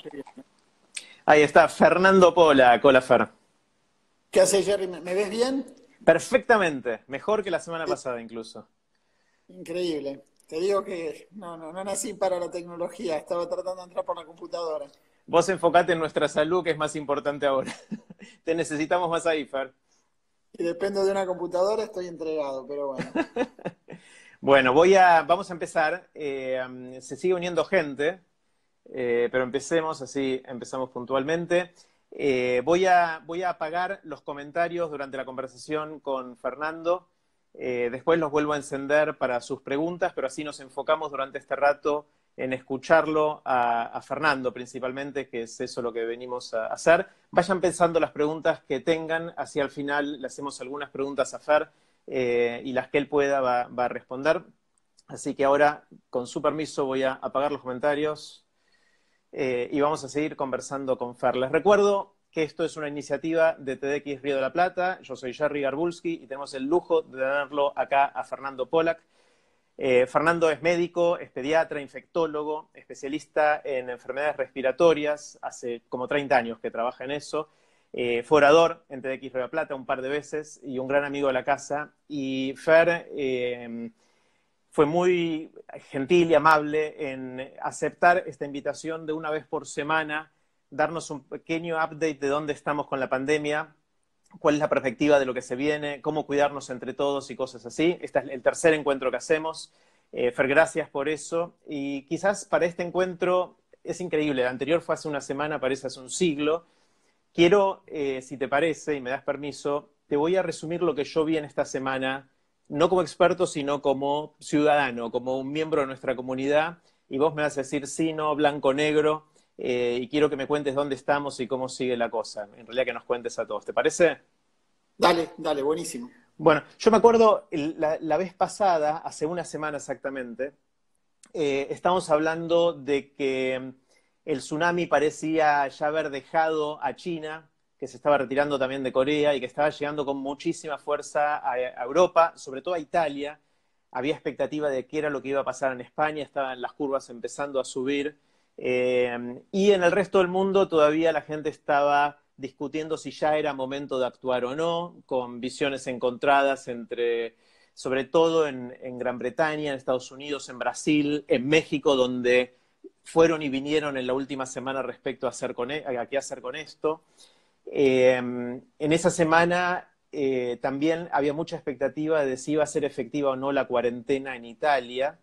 estoy bien. Ahí está, Fernando Pola, Cola Fer. ¿Qué haces, Jerry? ¿Me ves bien? Perfectamente, mejor que la semana Eh, pasada incluso. Increíble. Te digo que no nací para la tecnología, estaba tratando de entrar por la computadora. Vos enfocate en nuestra salud, que es más importante ahora. Te necesitamos más ahí, Fer. Y dependo de una computadora, estoy entregado, pero bueno. Bueno, vamos a empezar. Se sigue uniendo gente, pero empecemos, así empezamos puntualmente. Voy a apagar los comentarios durante la conversación con Fernando. Después los vuelvo a encender para sus preguntas, pero así nos enfocamos durante este rato en escucharlo a Fernando principalmente, que es eso lo que venimos a hacer. Vayan pensando las preguntas que tengan, así al final le hacemos algunas preguntas a Fer y las que él pueda va a responder. Así que ahora, con su permiso, voy a apagar los comentarios y vamos a seguir conversando con Fer. Les recuerdo que esto es una iniciativa de TEDx Río de la Plata. Yo soy Jerry Garbulski y tenemos el lujo de tenerlo acá a Fernando Pollack. Fernando es médico, es pediatra, infectólogo, especialista en enfermedades respiratorias, hace como 30 años que trabaja en eso. Fue orador en TEDx Río de la Plata un par de veces y un gran amigo de la casa. Y Fer fue muy gentil y amable en aceptar esta invitación de una vez por semana, darnos un pequeño update de dónde estamos con la pandemia, cuál es la perspectiva de lo que se viene, cómo cuidarnos entre todos y cosas así. Este es el tercer encuentro que hacemos. Fer, gracias por eso. Y quizás para este encuentro es increíble. El anterior fue hace una semana, parece hace un siglo. Quiero, si te parece y me das permiso, te voy a resumir lo que yo vi en esta semana, no como experto, sino como ciudadano, como un miembro de nuestra comunidad, y vos me vas a decir sí, no, blanco, negro, y quiero que me cuentes dónde estamos y cómo sigue la cosa. En realidad que nos cuentes a todos, ¿te parece? Dale, dale, buenísimo. Bueno, yo me acuerdo la vez pasada, hace una semana exactamente, estamos hablando de que el tsunami parecía ya haber dejado a China, que se estaba retirando también de Corea y que estaba llegando con muchísima fuerza a Europa, sobre todo a Italia. Había expectativa de qué era lo que iba a pasar en España, estaban las curvas empezando a subir. Y en el resto del mundo todavía la gente estaba discutiendo si ya era momento de actuar o no, con visiones encontradas entre sobre todo en Gran Bretaña, en Estados Unidos, en Brasil, en México, donde fueron y vinieron en la última semana respecto a qué hacer con esto. En esa semana también había mucha expectativa de si iba a ser efectiva o no la cuarentena en Italia,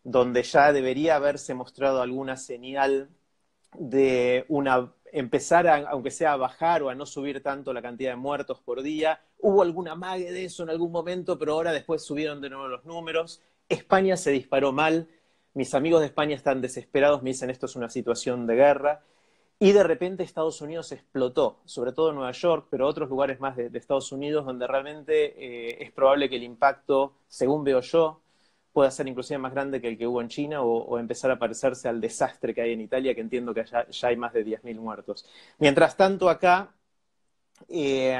donde ya debería haberse mostrado alguna señal de empezar, aunque sea a bajar o a no subir tanto la cantidad de muertos por día. Hubo alguna amague de eso en algún momento, pero ahora después subieron de nuevo los números. España se disparó mal. Mis amigos de España están desesperados, me dicen esto es una situación de guerra. Y de repente Estados Unidos explotó, sobre todo en Nueva York, pero otros lugares más de Estados Unidos, donde realmente es probable que el impacto, según veo yo, pueda ser inclusive más grande que el que hubo en China o empezar a parecerse al desastre que hay en Italia, que entiendo que allá ya hay más de 10.000 muertos. Mientras tanto, acá eh,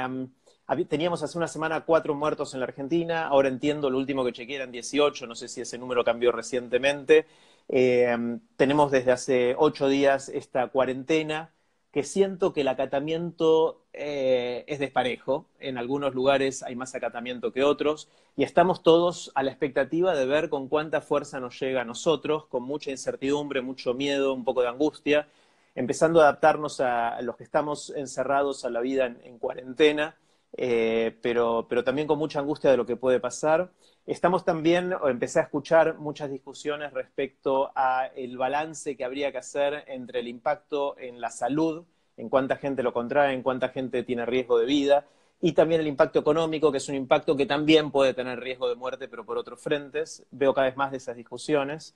teníamos hace una semana 4 muertos en la Argentina, ahora entiendo, lo último que chequeé eran 18, no sé si ese número cambió recientemente. Tenemos desde hace 8 días esta cuarentena, que siento que el acatamiento es desparejo. En algunos lugares hay más acatamiento que otros y estamos todos a la expectativa de ver con cuánta fuerza nos llega a nosotros, con mucha incertidumbre, mucho miedo, un poco de angustia, empezando a adaptarnos a los que estamos encerrados a la vida en cuarentena, pero también con mucha angustia de lo que puede pasar. Estamos también, o empecé a escuchar muchas discusiones respecto a el balance que habría que hacer entre el impacto en la salud, en cuánta gente lo contrae, en cuánta gente tiene riesgo de vida, y también el impacto económico, que es un impacto que también puede tener riesgo de muerte, pero por otros frentes. Veo cada vez más de esas discusiones.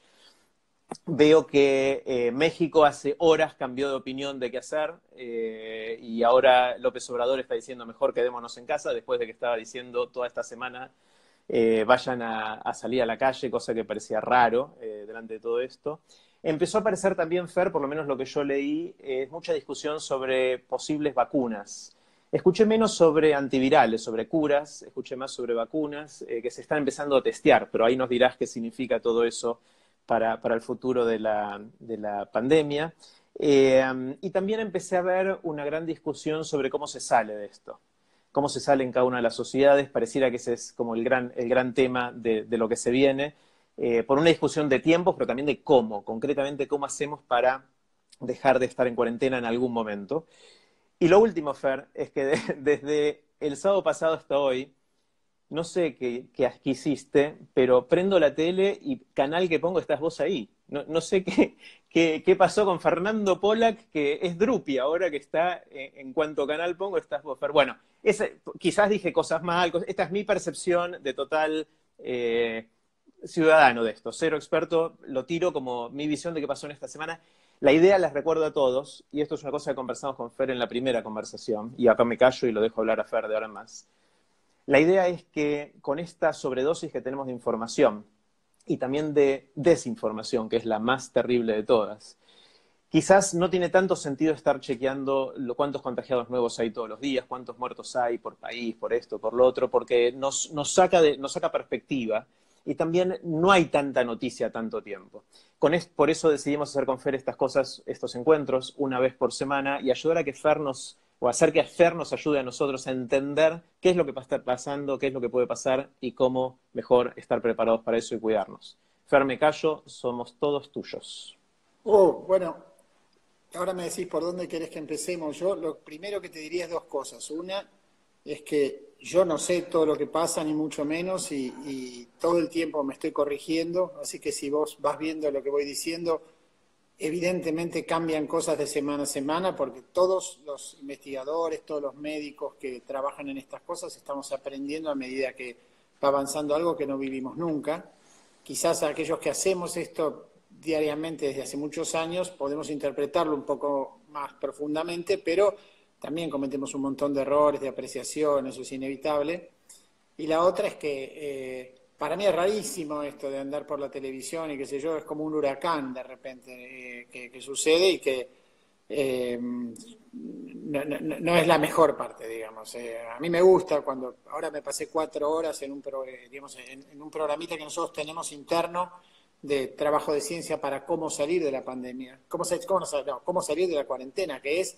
Veo que México hace horas cambió de opinión de qué hacer y ahora López Obrador está diciendo mejor quedémonos en casa después de que estaba diciendo toda esta semana vayan a salir a la calle, cosa que parecía raro delante de todo esto. Empezó a aparecer también, Fer, por lo menos lo que yo leí, mucha discusión sobre posibles vacunas. Escuché menos sobre antivirales, sobre curas, escuché más sobre vacunas que se están empezando a testear, pero ahí nos dirás qué significa todo eso para el futuro de la pandemia. Y también empecé a ver una gran discusión sobre cómo se sale de esto, cómo se sale en cada una de las sociedades. Pareciera que ese es como el gran tema de lo que se viene, por una discusión de tiempos, pero también de cómo, concretamente cómo hacemos para dejar de estar en cuarentena en algún momento. Y lo último, Fer, es que desde el sábado pasado hasta hoy, no sé qué hiciste, pero prendo la tele y canal que pongo estás vos ahí. No sé qué pasó con Fernando Pollack, que es Drupi ahora, que está, en cuanto canal pongo, estás vos, Fer. Bueno, quizás dije cosas mal, esta es mi percepción de total ciudadano de esto, cero experto, lo tiro como mi visión de qué pasó en esta semana. La idea les recuerdo a todos, y esto es una cosa que conversamos con Fer en la primera conversación, y acá me callo y lo dejo hablar a Fer de ahora en más. La idea es que con esta sobredosis que tenemos de información y también de desinformación, que es la más terrible de todas, quizás no tiene tanto sentido estar chequeando cuántos contagiados nuevos hay todos los días, cuántos muertos hay por país, por esto, por lo otro, porque nos saca perspectiva y también no hay tanta noticia tanto tiempo. Por eso decidimos hacer con Fer estas cosas, estos encuentros, una vez por semana y ayudar a que Fer o hacer que Fer nos ayude a nosotros a entender qué es lo que va a estar pasando, qué es lo que puede pasar y cómo mejor estar preparados para eso y cuidarnos. Fer, me callo, somos todos tuyos. Bueno, ahora me decís por dónde querés que empecemos. Yo lo primero que te diría es dos cosas. Una es que yo no sé todo lo que pasa, ni mucho menos, y todo el tiempo me estoy corrigiendo, así que si vos vas viendo lo que voy diciendo, evidentemente cambian cosas de semana a semana, porque todos los investigadores, todos los médicos que trabajan en estas cosas, estamos aprendiendo a medida que va avanzando algo que no vivimos nunca. Quizás aquellos que hacemos esto diariamente desde hace muchos años podemos interpretarlo un poco más profundamente, pero también cometemos un montón de errores, de apreciación, eso es inevitable. Y la otra es que para mí es rarísimo esto de andar por la televisión y qué sé yo, es como un huracán de repente que sucede y que no es la mejor parte, digamos. A mí me gusta ahora me pasé 4 horas digamos, en un programita que nosotros tenemos interno de trabajo de ciencia para cómo salir de la pandemia, cómo salir de la cuarentena, que es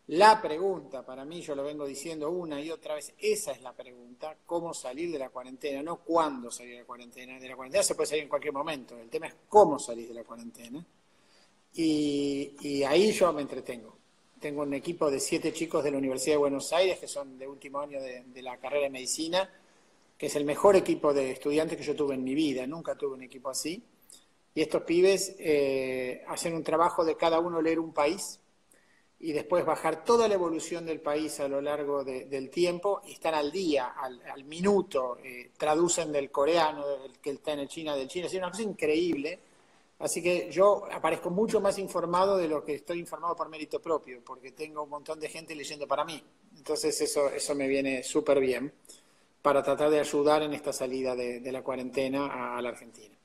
la pregunta. Para mí, yo lo vengo diciendo una y otra vez, esa es la pregunta, cómo salir de la cuarentena, no cuándo salir de la cuarentena. De la cuarentena se puede salir en cualquier momento, el tema es cómo salir de la cuarentena. Y ahí yo me entretengo. Tengo un equipo de 7 chicos de la Universidad de Buenos Aires, que son de último año de la carrera de medicina, que es el mejor equipo de estudiantes que yo tuve en mi vida, nunca tuve un equipo así. Y estos pibes hacen un trabajo de cada uno leer un país y después bajar toda la evolución del país a lo largo del tiempo y están al día, al minuto, traducen del coreano, del que está en el China, del chino, es una cosa increíble. Así que yo aparezco mucho más informado de lo que estoy informado por mérito propio, porque tengo un montón de gente leyendo para mí. Entonces eso me viene súper bien para tratar de ayudar en esta salida de la cuarentena a la Argentina.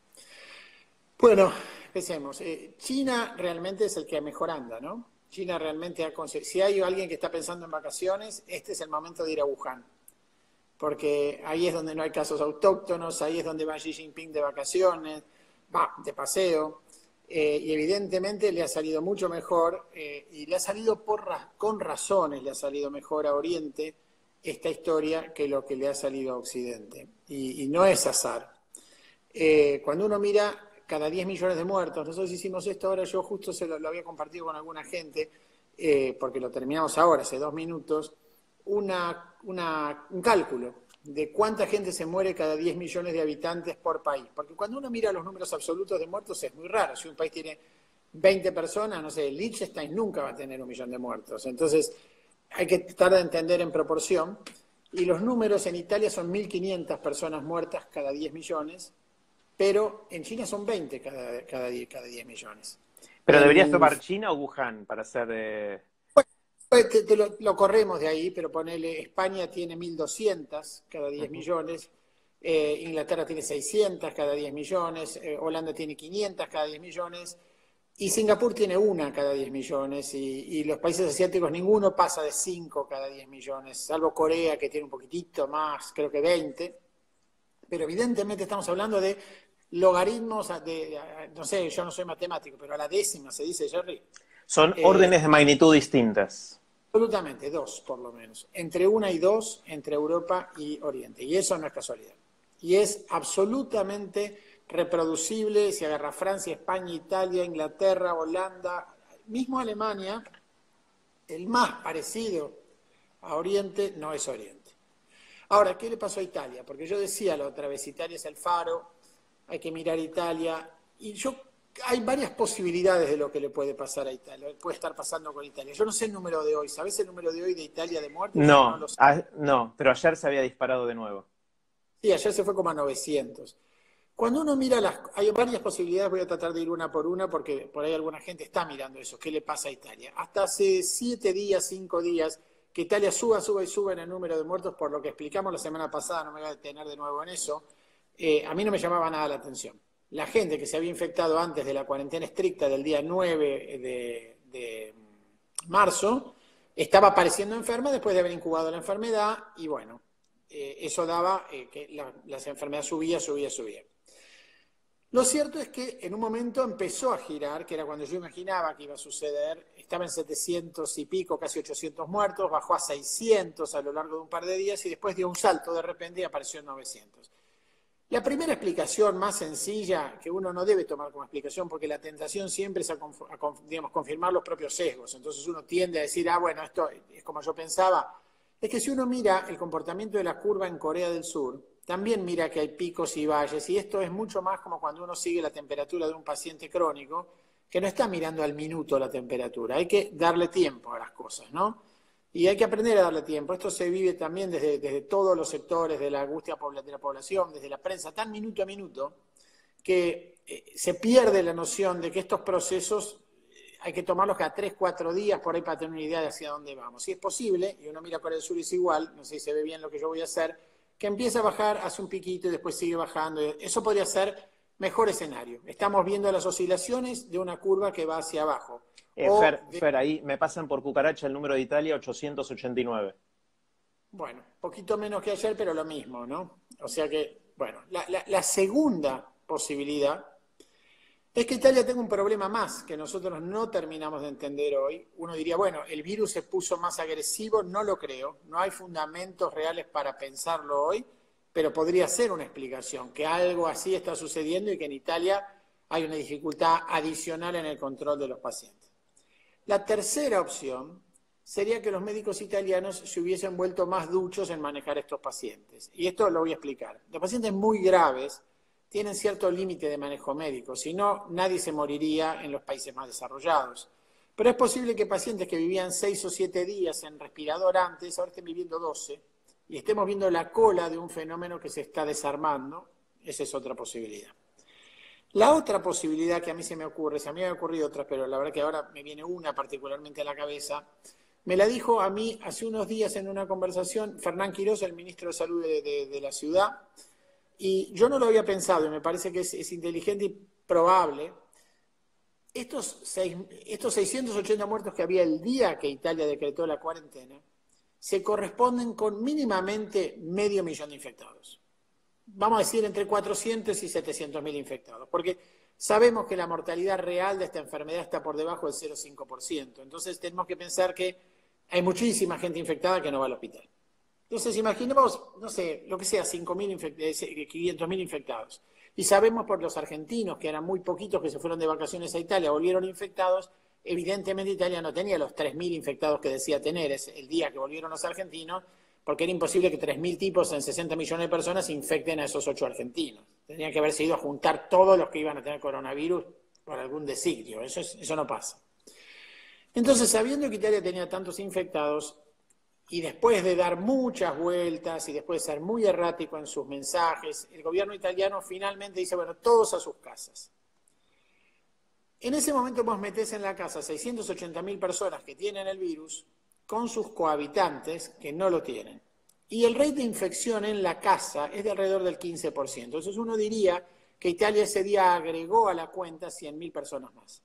Bueno, empecemos. China realmente es el que mejor anda, ¿no? China realmente si hay alguien que está pensando en vacaciones, este es el momento de ir a Wuhan, porque ahí es donde no hay casos autóctonos, ahí es donde va Xi Jinping de vacaciones, de paseo, y evidentemente le ha salido mucho mejor, y le ha salido con razones, le ha salido mejor a Oriente esta historia que lo que le ha salido a Occidente, y no es azar. Cuando uno mira cada 10 millones de muertos, nosotros hicimos esto ahora, yo justo lo había compartido con alguna gente, porque lo terminamos ahora, hace 2 minutos, un cálculo de cuánta gente se muere cada 10 millones de habitantes por país. Porque cuando uno mira los números absolutos de muertos es muy raro. Si un país tiene 20 personas, no sé, Liechtenstein nunca va a tener 1 millón de muertos. Entonces hay que tratar de entender en proporción. Y los números en Italia son 1.500 personas muertas cada 10 millones, pero en China son 20 cada 10 millones. ¿Pero deberías tomar China o Wuhan para hacer...? Lo corremos de ahí, pero ponele, España tiene 1.200 cada 10 millones, Inglaterra tiene 600 cada 10 millones, Holanda tiene 500 cada 10 millones, y Singapur tiene 1 cada 10 millones, y los países asiáticos ninguno pasa de 5 cada 10 millones, salvo Corea, que tiene un poquitito más, creo que 20, pero evidentemente estamos hablando de logaritmos no sé, yo no soy matemático, pero a la décima se dice, Jerry. Son órdenes de magnitud distintas. Absolutamente, dos por lo menos. Entre 1 y 2 entre Europa y Oriente. Y eso no es casualidad. Y es absolutamente reproducible si agarra Francia, España, Italia, Inglaterra, Holanda, mismo Alemania, el más parecido a Oriente no es Oriente. Ahora, ¿qué le pasó a Italia? Porque yo decía la otra vez, Italia es el faro, hay que mirar Italia, y hay varias posibilidades de lo que le puede pasar a Italia, puede estar pasando con Italia. Yo no sé el número de hoy, ¿sabés el número de hoy de Italia de muertes? No, No lo sé. no, pero ayer se había disparado de nuevo. Sí, ayer se fue como a 900. Cuando uno mira hay varias posibilidades, voy a tratar de ir una por una porque por ahí alguna gente está mirando eso, ¿qué le pasa a Italia? Hasta hace 7 días, 5 días, que Italia suba y suba en el número de muertos, por lo que explicamos la semana pasada, no me voy a detener de nuevo en eso, a mí no me llamaba nada la atención. La gente que se había infectado antes de la cuarentena estricta del día 9 de marzo, estaba apareciendo enferma después de haber incubado la enfermedad y bueno, eso daba que la enfermedad subía. Lo cierto es que en un momento empezó a girar, que era cuando yo imaginaba que iba a suceder, estaba en 700 y pico, casi 800 muertos, bajó a 600 a lo largo de un par de días y después dio un salto de repente y apareció en 900. La primera explicación más sencilla, que uno no debe tomar como explicación, porque la tentación siempre es digamos, confirmar los propios sesgos, entonces uno tiende a decir, bueno, esto es como yo pensaba, es que si uno mira el comportamiento de la curva en Corea del Sur, también mira que hay picos y valles, y esto es mucho más como cuando uno sigue la temperatura de un paciente crónico, que no está mirando al minuto la temperatura, hay que darle tiempo a las cosas, ¿no? Y hay que aprender a darle tiempo. Esto se vive también desde todos los sectores de la angustia de la población, desde la prensa, tan minuto a minuto, que se pierde la noción de que estos procesos hay que tomarlos cada 3, 4 días por ahí para tener una idea de hacia dónde vamos. Si es posible, y uno mira Corea del Sur es igual, no sé si se ve bien lo que yo voy a hacer, que empieza a bajar, hace un piquito y después sigue bajando. Eso podría ser mejor escenario. Estamos viendo las oscilaciones de una curva que va hacia abajo. Fer, ahí me pasan por cucaracha el número de Italia, 889. Bueno, poquito menos que ayer, pero lo mismo, ¿no? O sea que, bueno, la segunda posibilidad es que Italia tenga un problema más que nosotros no terminamos de entender hoy. Uno diría, bueno, el virus se puso más agresivo, no lo creo, no hay fundamentos reales para pensarlo hoy, pero podría ser una explicación, que algo así está sucediendo y que en Italia hay una dificultad adicional en el control de los pacientes. La tercera opción sería que los médicos italianos se hubiesen vuelto más duchos en manejar estos pacientes. Y esto lo voy a explicar. Los pacientes muy graves tienen cierto límite de manejo médico, si no, nadie se moriría en los países más desarrollados. Pero es posible que pacientes que vivían 6 o 7 días en respirador antes, ahora estén viviendo 12, y estemos viendo la cola de un fenómeno que se está desarmando. Esa es otra posibilidad. La otra posibilidad que a mí se me ocurre, a mí me han ocurrido otras, pero la verdad que ahora me viene una particularmente a la cabeza, me la dijo a mí hace unos días en una conversación Fernán Quirós, el ministro de Salud de la ciudad, y yo no lo había pensado y me parece que es inteligente y probable. Estos 680 muertos que había el día que Italia decretó la cuarentena se corresponden con mínimamente 500.000 de infectados. Vamos a decir entre 400 y 700.000 infectados, porque sabemos que la mortalidad real de esta enfermedad está por debajo del 0,5%. Entonces tenemos que pensar que hay muchísima gente infectada que no va al hospital. Entonces imaginemos, no sé, lo que sea, 500.000 infectados. Y sabemos por los argentinos, que eran muy poquitos que se fueron de vacaciones a Italia, volvieron infectados. Evidentemente Italia no tenía los 3.000 infectados que decía tener el día que volvieron los argentinos, porque era imposible que 3.000 tipos en 60 millones de personas infecten a esos 8 argentinos. Tenían que haberse ido a juntar todos los que iban a tener coronavirus por algún designio. Eso no pasa. Entonces, sabiendo que Italia tenía tantos infectados, y después de dar muchas vueltas y después de ser muy errático en sus mensajes, el gobierno italiano finalmente dice, bueno, todos a sus casas. En ese momento vos metés en la casa 680.000 personas que tienen el virus con sus cohabitantes que no lo tienen. Y el rate de infección en la casa es de alrededor del 15%. Entonces uno diría que Italia ese día agregó a la cuenta 100.000 personas más.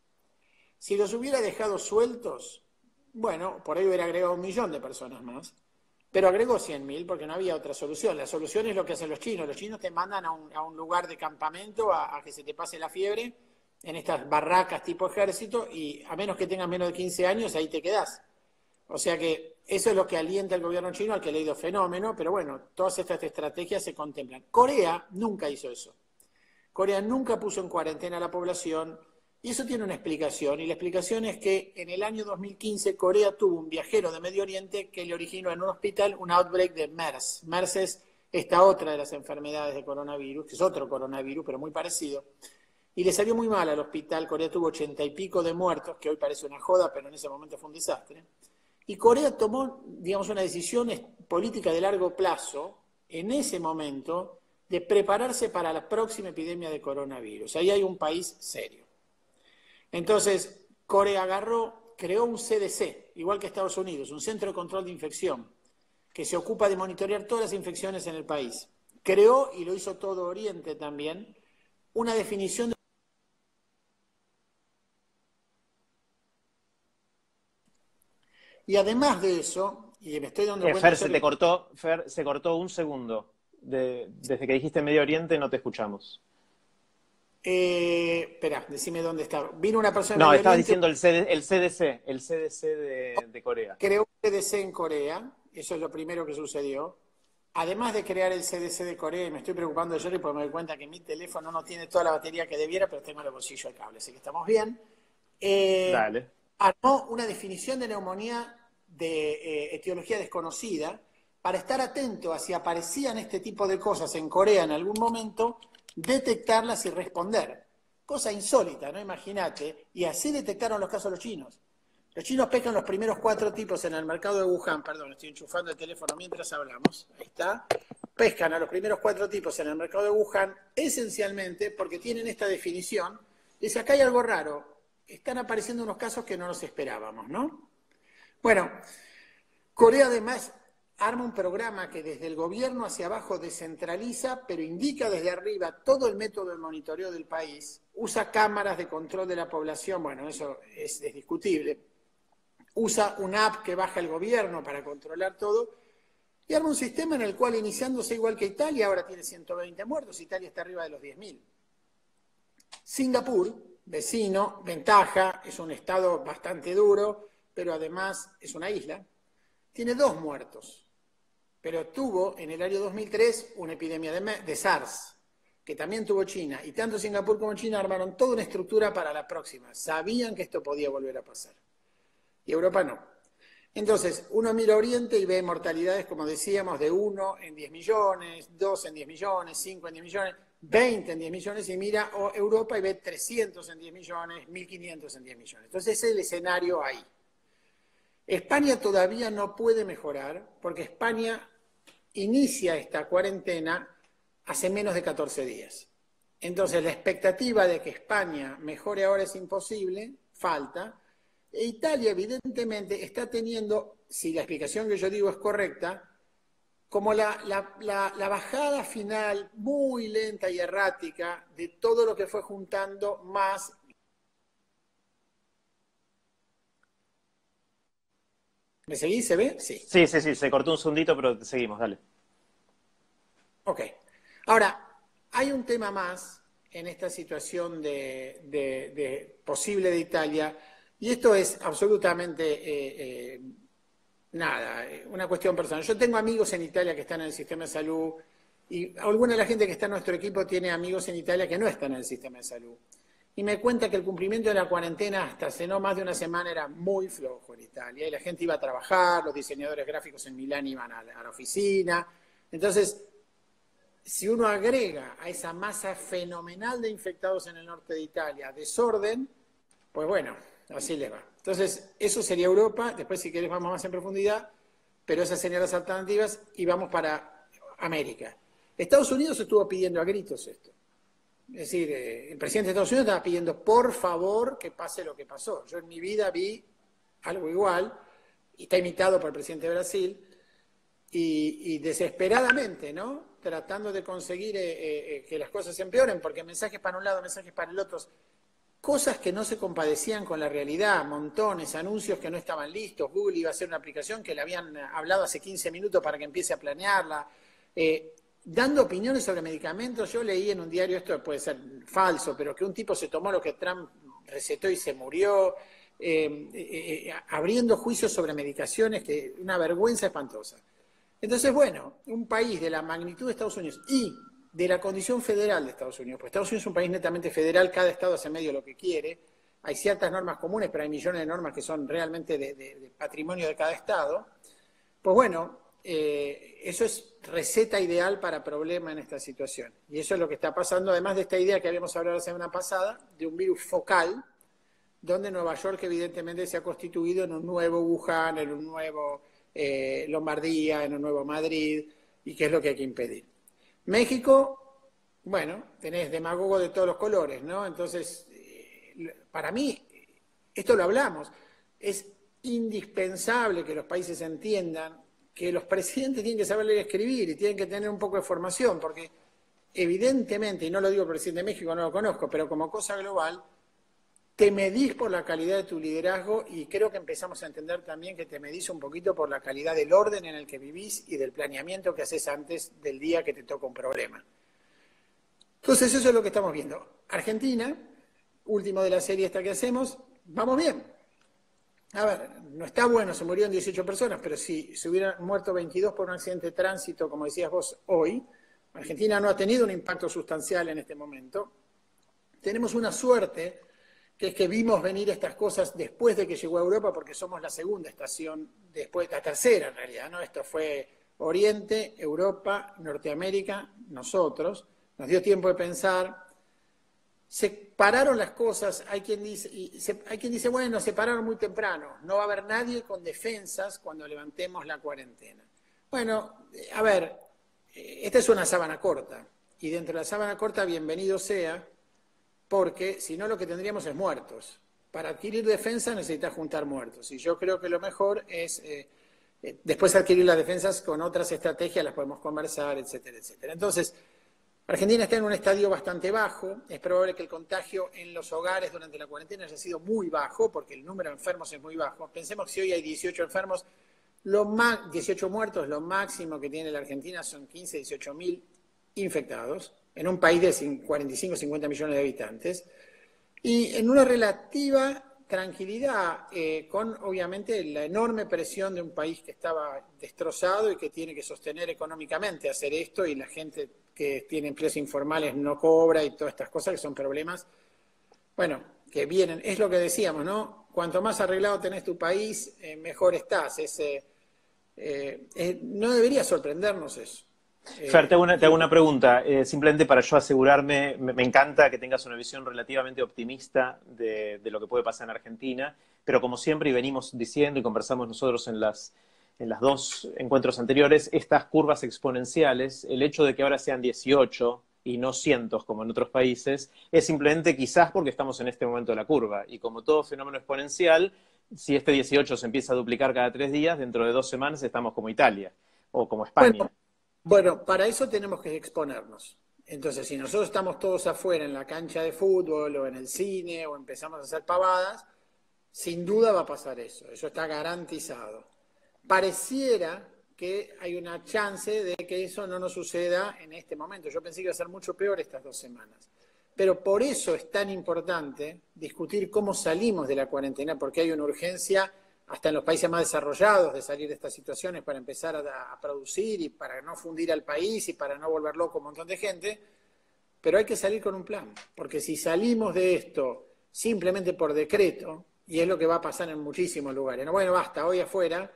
Si los hubiera dejado sueltos, bueno, por ahí hubiera agregado 1.000.000 de personas más, pero agregó 100.000 porque no había otra solución. La solución es lo que hacen los chinos. Los chinos te mandan a un lugar de campamento a que se te pase la fiebre en estas barracas tipo ejército, y a menos que tengas menos de 15 años, ahí te quedás. O sea que eso es lo que alienta el gobierno chino, al que le ha ido fenómeno, pero bueno, todas estas estrategias se contemplan. Corea nunca hizo eso. Corea nunca puso en cuarentena a la población, y eso tiene una explicación, y la explicación es que en el año 2015 Corea tuvo un viajero de Medio Oriente que le originó en un hospital un outbreak de MERS. MERS es esta otra de las enfermedades de coronavirus, que es otro coronavirus, pero muy parecido, y le salió muy mal al hospital. Corea tuvo 80 y pico de muertos, que hoy parece una joda, pero en ese momento fue un desastre. Y Corea tomó, digamos, una decisión política de largo plazo, en ese momento, de prepararse para la próxima epidemia de coronavirus. Ahí hay un país serio. Entonces, Corea creó un CDC, igual que Estados Unidos, un Centro de Control de Infección, que se ocupa de monitorear todas las infecciones en el país. Creó, y lo hizo todo Oriente también, una definición de... Y además de eso, y me estoy dando cuenta... Fer, se cortó un segundo. Desde que dijiste Medio Oriente no te escuchamos. Espera, decime dónde está. Vino una persona... No, estabas diciendo el CDC de Corea. Creó un CDC en Corea, eso es lo primero que sucedió. Además de crear el CDC de Corea, y me estoy preocupando de Jerry porque me doy cuenta que mi teléfono no tiene toda la batería que debiera, pero tengo en el bolsillo el cable, así que estamos bien. Dale. Armó una definición de neumonía de etiología desconocida para estar atento a si aparecían este tipo de cosas en Corea en algún momento, detectarlas y responder. Cosa insólita, ¿no? Imagínate. Y así detectaron los casos los chinos. Los chinos pescan los primeros 4 tipos en el mercado de Wuhan. Perdón, estoy enchufando el teléfono mientras hablamos. Ahí está. Pescan a los primeros 4 tipos en el mercado de Wuhan, esencialmente porque tienen esta definición. Dice, acá hay algo raro. Están apareciendo unos casos que no nos esperábamos, ¿no? Bueno, Corea además arma un programa que desde el gobierno hacia abajo descentraliza, pero indica desde arriba todo el método de monitoreo del país, usa cámaras de control de la población, bueno, eso es discutible, usa una app que baja el gobierno para controlar todo, y arma un sistema en el cual, iniciándose igual que Italia, ahora tiene 120 muertos, Italia está arriba de los 10.000. Singapur, vecino, ventaja, es un estado bastante duro, pero además es una isla, tiene 2 muertos, pero tuvo en el año 2003 una epidemia de SARS, que también tuvo China, y tanto Singapur como China armaron toda una estructura para la próxima. Sabían que esto podía volver a pasar. Y Europa no. Entonces, uno mira a Oriente y ve mortalidades, como decíamos, de 1 en 10 millones, 2 en 10 millones, 5 en 10 millones, 20 en 10 millones, y mira a Europa y ve 300 en 10 millones, 1.500 en 10 millones. Entonces, ese es el escenario ahí. España todavía no puede mejorar, porque España inicia esta cuarentena hace menos de 14 días. Entonces, la expectativa de que España mejore ahora es imposible, falta. E Italia, evidentemente, está teniendo, si la explicación que yo digo es correcta, como la bajada final muy lenta y errática de todo lo que fue juntando más. ¿Me seguís? ¿Se ve? Sí. Sí, se cortó un segundito, pero seguimos, dale. Ok. Ahora, hay un tema más en esta situación posible de Italia, y esto es absolutamente una cuestión personal. Yo tengo amigos en Italia que están en el sistema de salud, y alguna de la gente que está en nuestro equipo tiene amigos en Italia que no están en el sistema de salud. Y me cuenta que el cumplimiento de la cuarentena hasta hace no más de una semana era muy flojo en Italia, y la gente iba a trabajar, los diseñadores gráficos en Milán iban a la oficina. Entonces, si uno agrega a esa masa fenomenal de infectados en el norte de Italia desorden, pues bueno, así les va. Entonces, eso sería Europa. Después, si querés, vamos más en profundidad, pero esas serían las alternativas, y vamos para América. Estados Unidos estuvo pidiendo a gritos esto. Es decir, el presidente de Estados Unidos estaba pidiendo, por favor, que pase lo que pasó. Yo en mi vida vi algo igual, y está imitado por el presidente de Brasil, y desesperadamente, ¿no?, tratando de conseguir que las cosas se empeoren, porque mensajes para un lado, mensajes para el otro, cosas que no se compadecían con la realidad, montones, anuncios que no estaban listos. Google iba a hacer una aplicación que le habían hablado hace 15 minutos para que empiece a planearla. dando opiniones sobre medicamentos. Yo leí en un diario, esto puede ser falso, pero que un tipo se tomó lo que Trump recetó y se murió, abriendo juicios sobre medicaciones, que una vergüenza espantosa. Entonces, bueno, un país de la magnitud de Estados Unidos y de la condición federal de Estados Unidos, pues Estados Unidos es un país netamente federal, cada estado hace medio lo que quiere, hay ciertas normas comunes, pero hay millones de normas que son realmente de patrimonio de cada estado. Pues bueno, eso es receta ideal para problema en esta situación. Y eso es lo que está pasando, además de esta idea que habíamos hablado la semana pasada, de un virus focal, donde Nueva York evidentemente se ha constituido en un nuevo Wuhan, en un nuevo Lombardía, en un nuevo Madrid, y qué es lo que hay que impedir. México, bueno, tenés demagogos de todos los colores, ¿no? Entonces, para mí, esto lo hablamos, es indispensable que los países entiendan que los presidentes tienen que saber leer y escribir y tienen que tener un poco de formación, porque evidentemente, y no lo digo por el presidente de México, no lo conozco, pero como cosa global, te medís por la calidad de tu liderazgo y creo que empezamos a entender también que te medís un poquito por la calidad del orden en el que vivís y del planeamiento que haces antes del día que te toca un problema. Entonces eso es lo que estamos viendo. Argentina, último de la serie esta que hacemos, vamos bien. A ver, no está bueno, se murieron 18 personas, pero si se hubieran muerto 22 por un accidente de tránsito, como decías vos hoy, Argentina no ha tenido un impacto sustancial en este momento. Tenemos una suerte, que es que vimos venir estas cosas después de que llegó a Europa, porque somos la segunda estación, después, la tercera en realidad, ¿no? Esto fue Oriente, Europa, Norteamérica, nosotros. Nos dio tiempo de pensar. Se pararon las cosas, hay quien dice, bueno, se pararon muy temprano, no va a haber nadie con defensas cuando levantemos la cuarentena. Bueno, a ver, esta es una sábana corta, y dentro de la sábana corta, bienvenido sea, porque si no lo que tendríamos es muertos. Para adquirir defensa necesitas juntar muertos, y yo creo que lo mejor es después adquirir las defensas con otras estrategias, las podemos conversar, etcétera, etcétera. Entonces, Argentina está en un estadio bastante bajo, es probable que el contagio en los hogares durante la cuarentena haya sido muy bajo, porque el número de enfermos es muy bajo. Pensemos que si hoy hay 18 enfermos, 18 muertos, lo máximo que tiene la Argentina son 15, 18 mil infectados, en un país de 45, 50 millones de habitantes, y en una relativa tranquilidad, con obviamente la enorme presión de un país que estaba destrozado y que tiene que sostener económicamente hacer esto, y la gente que tiene empleos informales no cobra y todas estas cosas que son problemas, bueno, que vienen, es lo que decíamos, ¿no? Cuanto más arreglado tenés tu país, mejor estás. No debería sorprendernos eso. Fer, te hago una pregunta, simplemente para yo asegurarme, me encanta que tengas una visión relativamente optimista de lo que puede pasar en Argentina, pero como siempre, y venimos diciendo y conversamos nosotros en las dos encuentros anteriores, estas curvas exponenciales, el hecho de que ahora sean 18 y no cientos como en otros países, es simplemente quizás porque estamos en este momento de la curva, y como todo fenómeno exponencial, si este 18 se empieza a duplicar cada 3 días, dentro de 2 semanas estamos como Italia o como España. Bueno, para eso tenemos que exponernos. Entonces, si nosotros estamos todos afuera en la cancha de fútbol o en el cine o empezamos a hacer pavadas, sin duda va a pasar eso está garantizado. Pareciera que hay una chance de que eso no nos suceda en este momento. Yo pensé que iba a ser mucho peor estas 2 semanas. Pero por eso es tan importante discutir cómo salimos de la cuarentena, porque hay una urgencia hasta en los países más desarrollados de salir de estas situaciones para empezar a producir y para no fundir al país y para no volver loco a un montón de gente, pero hay que salir con un plan, porque si salimos de esto simplemente por decreto, y es lo que va a pasar en muchísimos lugares, ¿no? Bueno, basta, hoy afuera,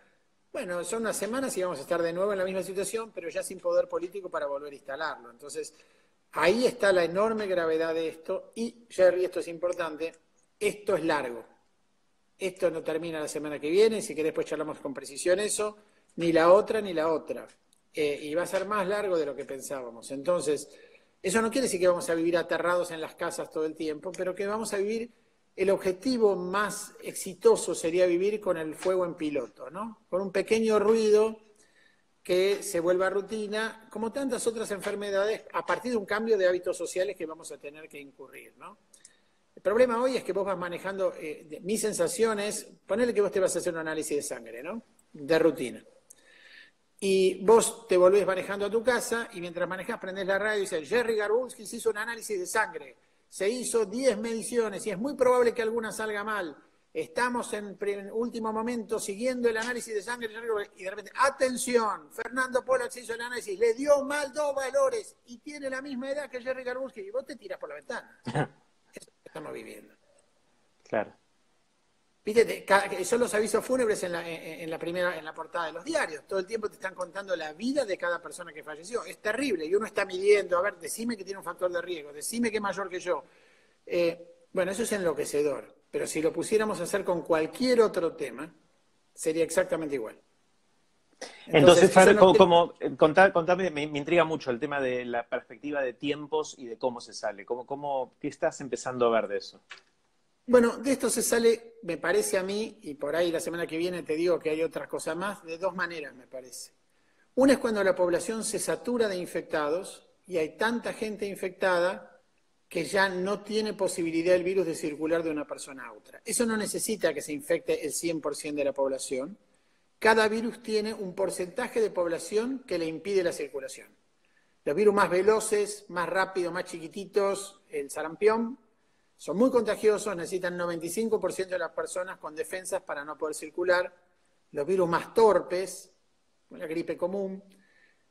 bueno, son unas semanas y vamos a estar de nuevo en la misma situación, pero ya sin poder político para volver a instalarlo. Entonces, ahí está la enorme gravedad de esto, y Jerry, esto es importante, esto es largo. Esto no termina la semana que viene, si querés después charlamos con precisión eso, ni la otra ni la otra. Y va a ser más largo de lo que pensábamos. Entonces, eso no quiere decir que vamos a vivir aterrados en las casas todo el tiempo, pero que vamos a vivir, el objetivo más exitoso sería vivir con el fuego en piloto, ¿no? Con un pequeño ruido que se vuelva rutina, como tantas otras enfermedades, a partir de un cambio de hábitos sociales que vamos a tener que incurrir, ¿no? El problema hoy es que vos vas manejando, mi sensación es, ponele que vos te vas a hacer un análisis de sangre, ¿no? De rutina. y vos te volvés manejando a tu casa y mientras manejás prendés la radio y dice, Jerry Garbulski se hizo un análisis de sangre, se hizo 10 mediciones y es muy probable que alguna salga mal. Estamos en último momento siguiendo el análisis de sangre y de repente, atención, Fernando Pollack se hizo el análisis, le dio mal 2 valores y tiene la misma edad que Jerry Garbulski y vos te tirás por la ventana. Eso es lo que estamos viviendo. Claro. Viste, son los avisos fúnebres en la portada de los diarios. Todo el tiempo te están contando la vida de cada persona que falleció. Es terrible. Y uno está midiendo, a ver, decime que tiene un factor de riesgo, decime que es mayor que yo. Bueno, eso es enloquecedor. Pero si lo pusiéramos a hacer con cualquier otro tema, sería exactamente igual. Entonces contame, me intriga mucho el tema de la perspectiva de tiempos y de cómo se sale. ¿Qué estás empezando a ver de eso? Bueno, de esto se sale, me parece a mí, y por ahí la semana que viene te digo que hay otras cosas más, de 2 maneras, me parece. Una es cuando la población se satura de infectados y hay tanta gente infectada que ya no tiene posibilidad el virus de circular de una persona a otra. Eso no necesita que se infecte el 100% de la población. Cada virus tiene un porcentaje de población que le impide la circulación. Los virus más veloces, más rápidos, más chiquititos, el sarampión, son muy contagiosos, necesitan 95% de las personas con defensas para no poder circular. Los virus más torpes, la gripe común,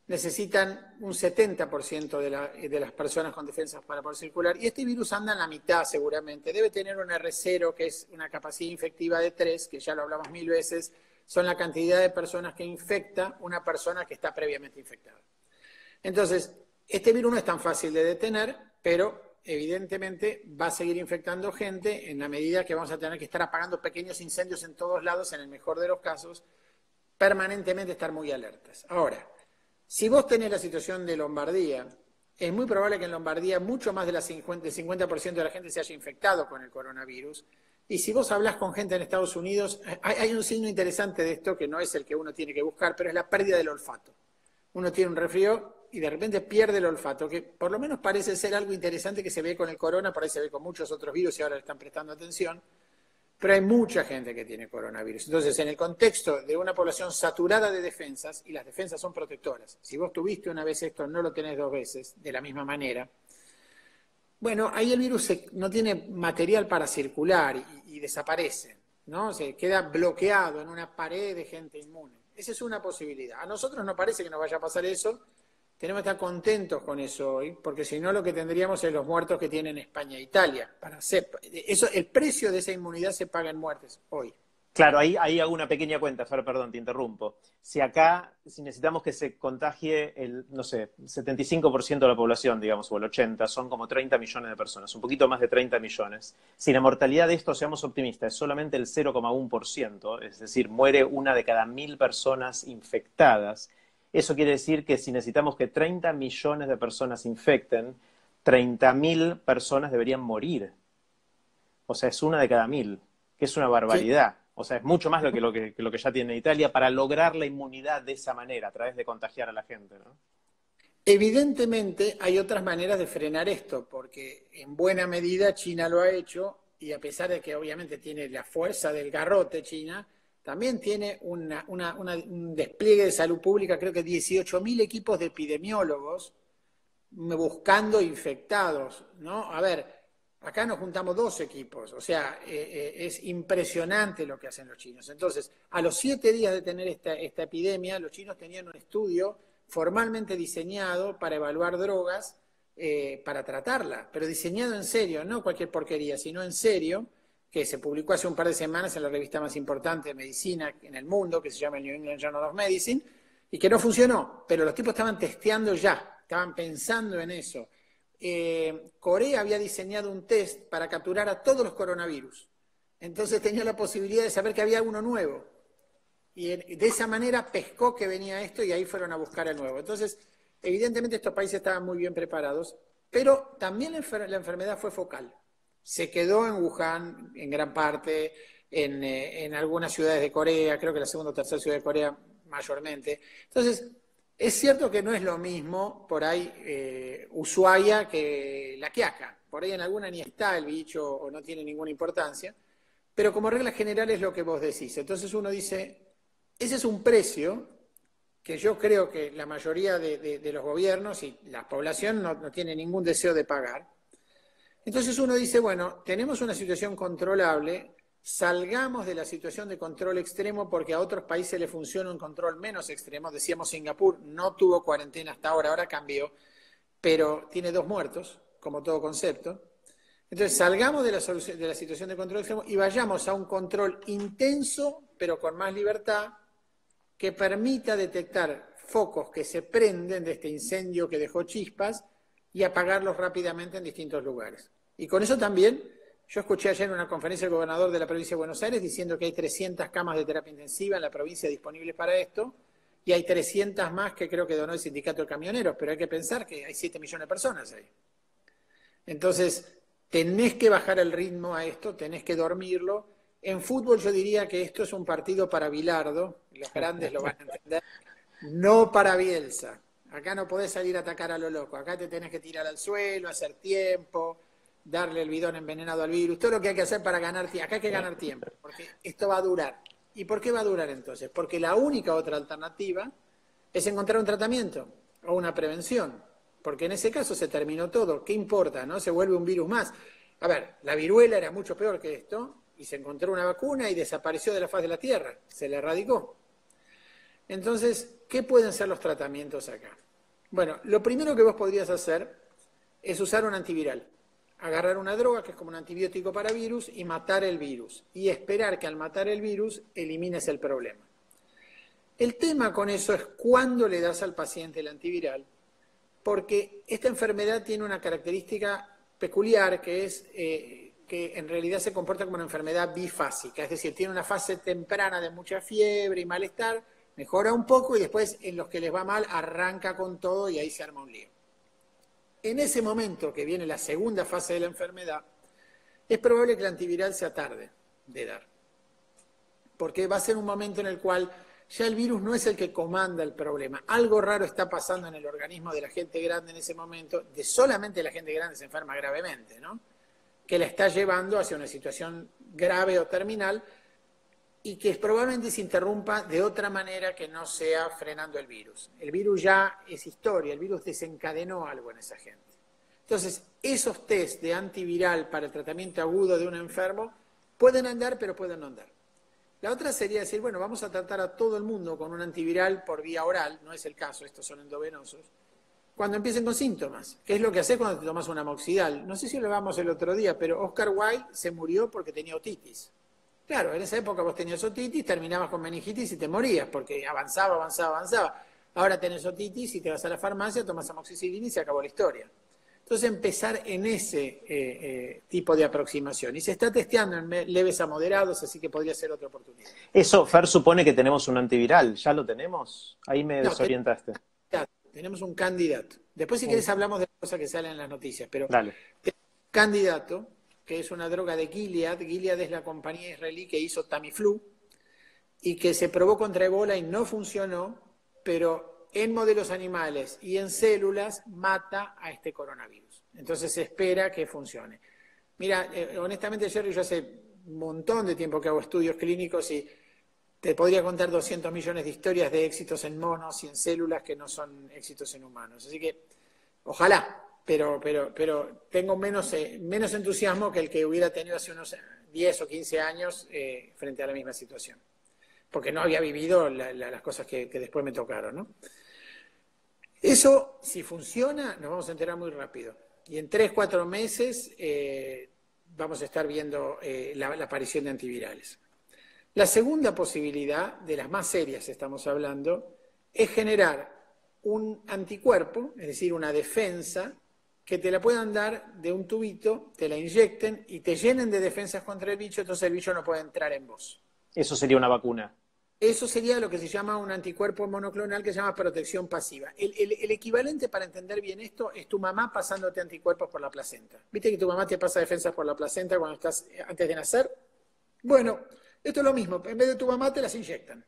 necesitan un 70% de las personas con defensas para poder circular. Y este virus anda en la mitad seguramente. Debe tener un R0, que es una capacidad infectiva de 3, que ya lo hablamos 1000 veces. Son la cantidad de personas que infecta una persona que está previamente infectada. Entonces, este virus no es tan fácil de detener, pero evidentemente va a seguir infectando gente en la medida que vamos a tener que estar apagando pequeños incendios en todos lados, en el mejor de los casos, permanentemente estar muy alertas. Ahora, si vos tenés la situación de Lombardía, es muy probable que en Lombardía mucho más del 50% de la gente se haya infectado con el coronavirus. Y si vos hablás con gente en Estados Unidos, hay un signo interesante de esto que no es el que uno tiene que buscar, pero es la pérdida del olfato. Uno tiene un resfrío y de repente pierde el olfato, que por lo menos parece ser algo interesante que se ve con el corona, por ahí se ve con muchos otros virus y ahora le están prestando atención, pero hay mucha gente que tiene coronavirus. Entonces, en el contexto de una población saturada de defensas, y las defensas son protectoras, si vos tuviste una vez esto, no lo tenés 2 veces, de la misma manera, bueno, ahí el virus no tiene material para circular y desaparece, ¿no? Se queda bloqueado en una pared de gente inmune. Esa es una posibilidad. A nosotros no parece que nos vaya a pasar eso. Tenemos que estar contentos con eso hoy, porque si no lo que tendríamos es los muertos que tienen España e Italia. El precio de esa inmunidad se paga en muertes hoy. Claro, ahí hago una pequeña cuenta, Fer, perdón, te interrumpo. Si necesitamos que se contagie el, no sé, 75% de la población, digamos, o el 80%, son como 30 millones de personas, un poquito más de 30 millones. Si la mortalidad de esto, seamos optimistas, es solamente el 0,1%, es decir, muere una de cada 1000 personas infectadas, eso quiere decir que si necesitamos que 30 millones de personas infecten, 30.000 personas deberían morir. O sea, es una de cada 1000, que es una barbaridad. Sí. O sea, es mucho más lo que ya tiene Italia para lograr la inmunidad de esa manera, a través de contagiar a la gente, ¿no? Evidentemente hay otras maneras de frenar esto, porque en buena medida China lo ha hecho, y a pesar de que obviamente tiene la fuerza del garrote China, también tiene un despliegue de salud pública, creo que 18.000 equipos de epidemiólogos buscando infectados, ¿no? A ver, acá nos juntamos 2 equipos, o sea, es impresionante lo que hacen los chinos. Entonces, a los 7 días de tener esta epidemia, los chinos tenían un estudio formalmente diseñado para evaluar drogas para tratarla, pero diseñado en serio, no cualquier porquería, sino en serio, que se publicó hace un par de semanas en la revista más importante de medicina en el mundo, que se llama el New England Journal of Medicine, y que no funcionó, pero los tipos estaban testeando ya, estaban pensando en eso. Corea había diseñado un test para capturar a todos los coronavirus. Entonces tenía la posibilidad de saber que había uno nuevo. Y de esa manera pescó que venía esto y ahí fueron a buscar el nuevo. Entonces, evidentemente estos países estaban muy bien preparados, pero también la enfermedad fue focal. Se quedó en Wuhan, en gran parte, en algunas ciudades de Corea, creo que la segunda o tercera ciudad de Corea mayormente. Entonces, es cierto que no es lo mismo por ahí Ushuaia que La Quiaca. Por ahí en alguna ni está el bicho o no tiene ninguna importancia. Pero como regla general es lo que vos decís. Entonces uno dice, ese es un precio que yo creo que la mayoría de los gobiernos y la población no tiene ningún deseo de pagar. Entonces uno dice, bueno, tenemos una situación controlable, salgamos de la situación de control extremo porque a otros países le funciona un control menos extremo. Decíamos, Singapur no tuvo cuarentena hasta ahora cambió, pero tiene 2 muertos, como todo concepto. Entonces salgamos de la situación de control extremo y vayamos a un control intenso, pero con más libertad, que permita detectar focos que se prenden de este incendio que dejó chispas y apagarlos rápidamente en distintos lugares. Y con eso también, yo escuché ayer en una conferencia del gobernador de la provincia de Buenos Aires diciendo que hay 300 camas de terapia intensiva en la provincia disponibles para esto, y hay 300 más que creo que donó el sindicato de camioneros, pero hay que pensar que hay 7 millones de personas ahí. Entonces, tenés que bajar el ritmo a esto, tenés que dormirlo. En fútbol yo diría que esto es un partido para Bilardo, los grandes lo van a entender, no para Bielsa. Acá no podés salir a atacar a lo loco, acá te tenés que tirar al suelo, hacer tiempo, darle el bidón envenenado al virus, todo lo que hay que hacer para ganar tiempo. Acá hay que ganar tiempo, porque esto va a durar. ¿Y por qué va a durar entonces? Porque la única otra alternativa es encontrar un tratamiento o una prevención, porque en ese caso se terminó todo. ¿Qué importa, no? Se vuelve un virus más. A ver, la viruela era mucho peor que esto, y se encontró una vacuna y desapareció de la faz de la Tierra, se le erradicó. Entonces, ¿qué pueden ser los tratamientos acá? Bueno, lo primero que vos podrías hacer es usar un antiviral. Agarrar una droga que es como un antibiótico para virus y matar el virus. Y esperar que al matar el virus elimines el problema. El tema con eso es cuándo le das al paciente el antiviral, porque esta enfermedad tiene una característica peculiar que es que en realidad se comporta como una enfermedad bifásica, es decir, tiene una fase temprana de mucha fiebre y malestar, mejora un poco y después en los que les va mal arranca con todo y ahí se arma un lío. En ese momento que viene la segunda fase de la enfermedad, es probable que el antiviral sea tarde de dar, porque va a ser un momento en el cual ya el virus no es el que comanda el problema. Algo raro está pasando en el organismo de la gente grande en ese momento, de solamente la gente grande se enferma gravemente, ¿no? Que la está llevando hacia una situación grave o terminal y que probablemente se interrumpa de otra manera que no sea frenando el virus. El virus ya es historia, el virus desencadenó algo en esa gente. Entonces, esos test de antiviral para el tratamiento agudo de un enfermo pueden andar, pero pueden no andar. La otra sería decir, bueno, vamos a tratar a todo el mundo con un antiviral por vía oral, no es el caso, estos son endovenosos, cuando empiecen con síntomas, que es lo que haces cuando te tomas un amoxidal. No sé si lo hablamos el otro día, pero Oscar Wilde se murió porque tenía otitis. Claro, en esa época vos tenías otitis, terminabas con meningitis y te morías, porque avanzaba. Ahora tenés otitis y te vas a la farmacia, tomas amoxicilina y se acabó la historia. Entonces empezar en ese tipo de aproximación. Y se está testeando en leves a moderados, así que podría ser otra oportunidad. Eso, Fer, supone que tenemos un antiviral. ¿Ya lo tenemos? Ahí me desorientaste. Tenemos un candidato. Después, si querés, hablamos de las cosas que salen en las noticias. Pero dale. tenemos un candidato, que es una droga de Gilead. Gilead es la compañía israelí que hizo Tamiflu y que se probó contra Ebola y no funcionó, pero en modelos animales y en células mata a este coronavirus. Entonces se espera que funcione. Mira, honestamente, Jerry, yo hace un montón de tiempo que hago estudios clínicos y te podría contar 200 millones de historias de éxitos en monos y en células que no son éxitos en humanos. Así que, ojalá, pero tengo menos entusiasmo que el que hubiera tenido hace unos 10 o 15 años frente a la misma situación. Porque no había vivido las cosas que después me tocaron, ¿no? Eso, si funciona, nos vamos a enterar muy rápido. Y en 3, 4 meses vamos a estar viendo la aparición de antivirales. La segunda posibilidad, de las más serias estamos hablando, es generar un anticuerpo, es decir, una defensa, que te la puedan dar de un tubito, te la inyecten y te llenen de defensas contra el bicho, entonces el bicho no puede entrar en vos. Eso sería una vacuna. Eso sería lo que se llama un anticuerpo monoclonal que se llama protección pasiva. El equivalente para entender bien esto es tu mamá pasándote anticuerpos por la placenta. ¿Viste que tu mamá te pasa defensas por la placenta cuando estás antes de nacer? Bueno, esto es lo mismo. En vez de tu mamá te las inyectan.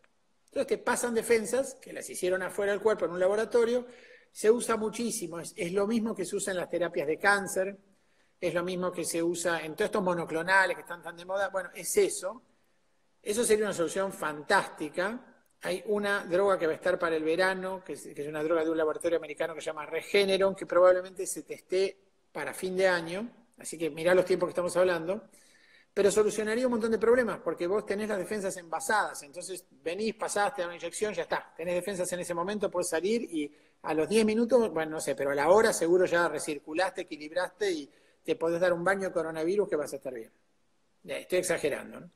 Entonces te pasan defensas que las hicieron afuera del cuerpo en un laboratorio. Se usa muchísimo. Es lo mismo que se usa en las terapias de cáncer. Es lo mismo que se usa en todos estos monoclonales que están tan de moda. Bueno, es eso. Eso sería una solución fantástica Hay una droga que va a estar para el verano, que es una droga de un laboratorio americano que se llama Regeneron, que probablemente se testee para fin de año, así que mirá los tiempos que estamos hablando, pero solucionaría un montón de problemas, porque vos tenés las defensas envasadas, entonces venís, pasás, te dan una inyección, ya está, tenés defensas en ese momento, podés salir y a los 10 minutos, bueno, no sé, pero a la hora seguro ya recirculaste, equilibraste y te podés dar un baño de coronavirus que vas a estar bien. Estoy exagerando, ¿no?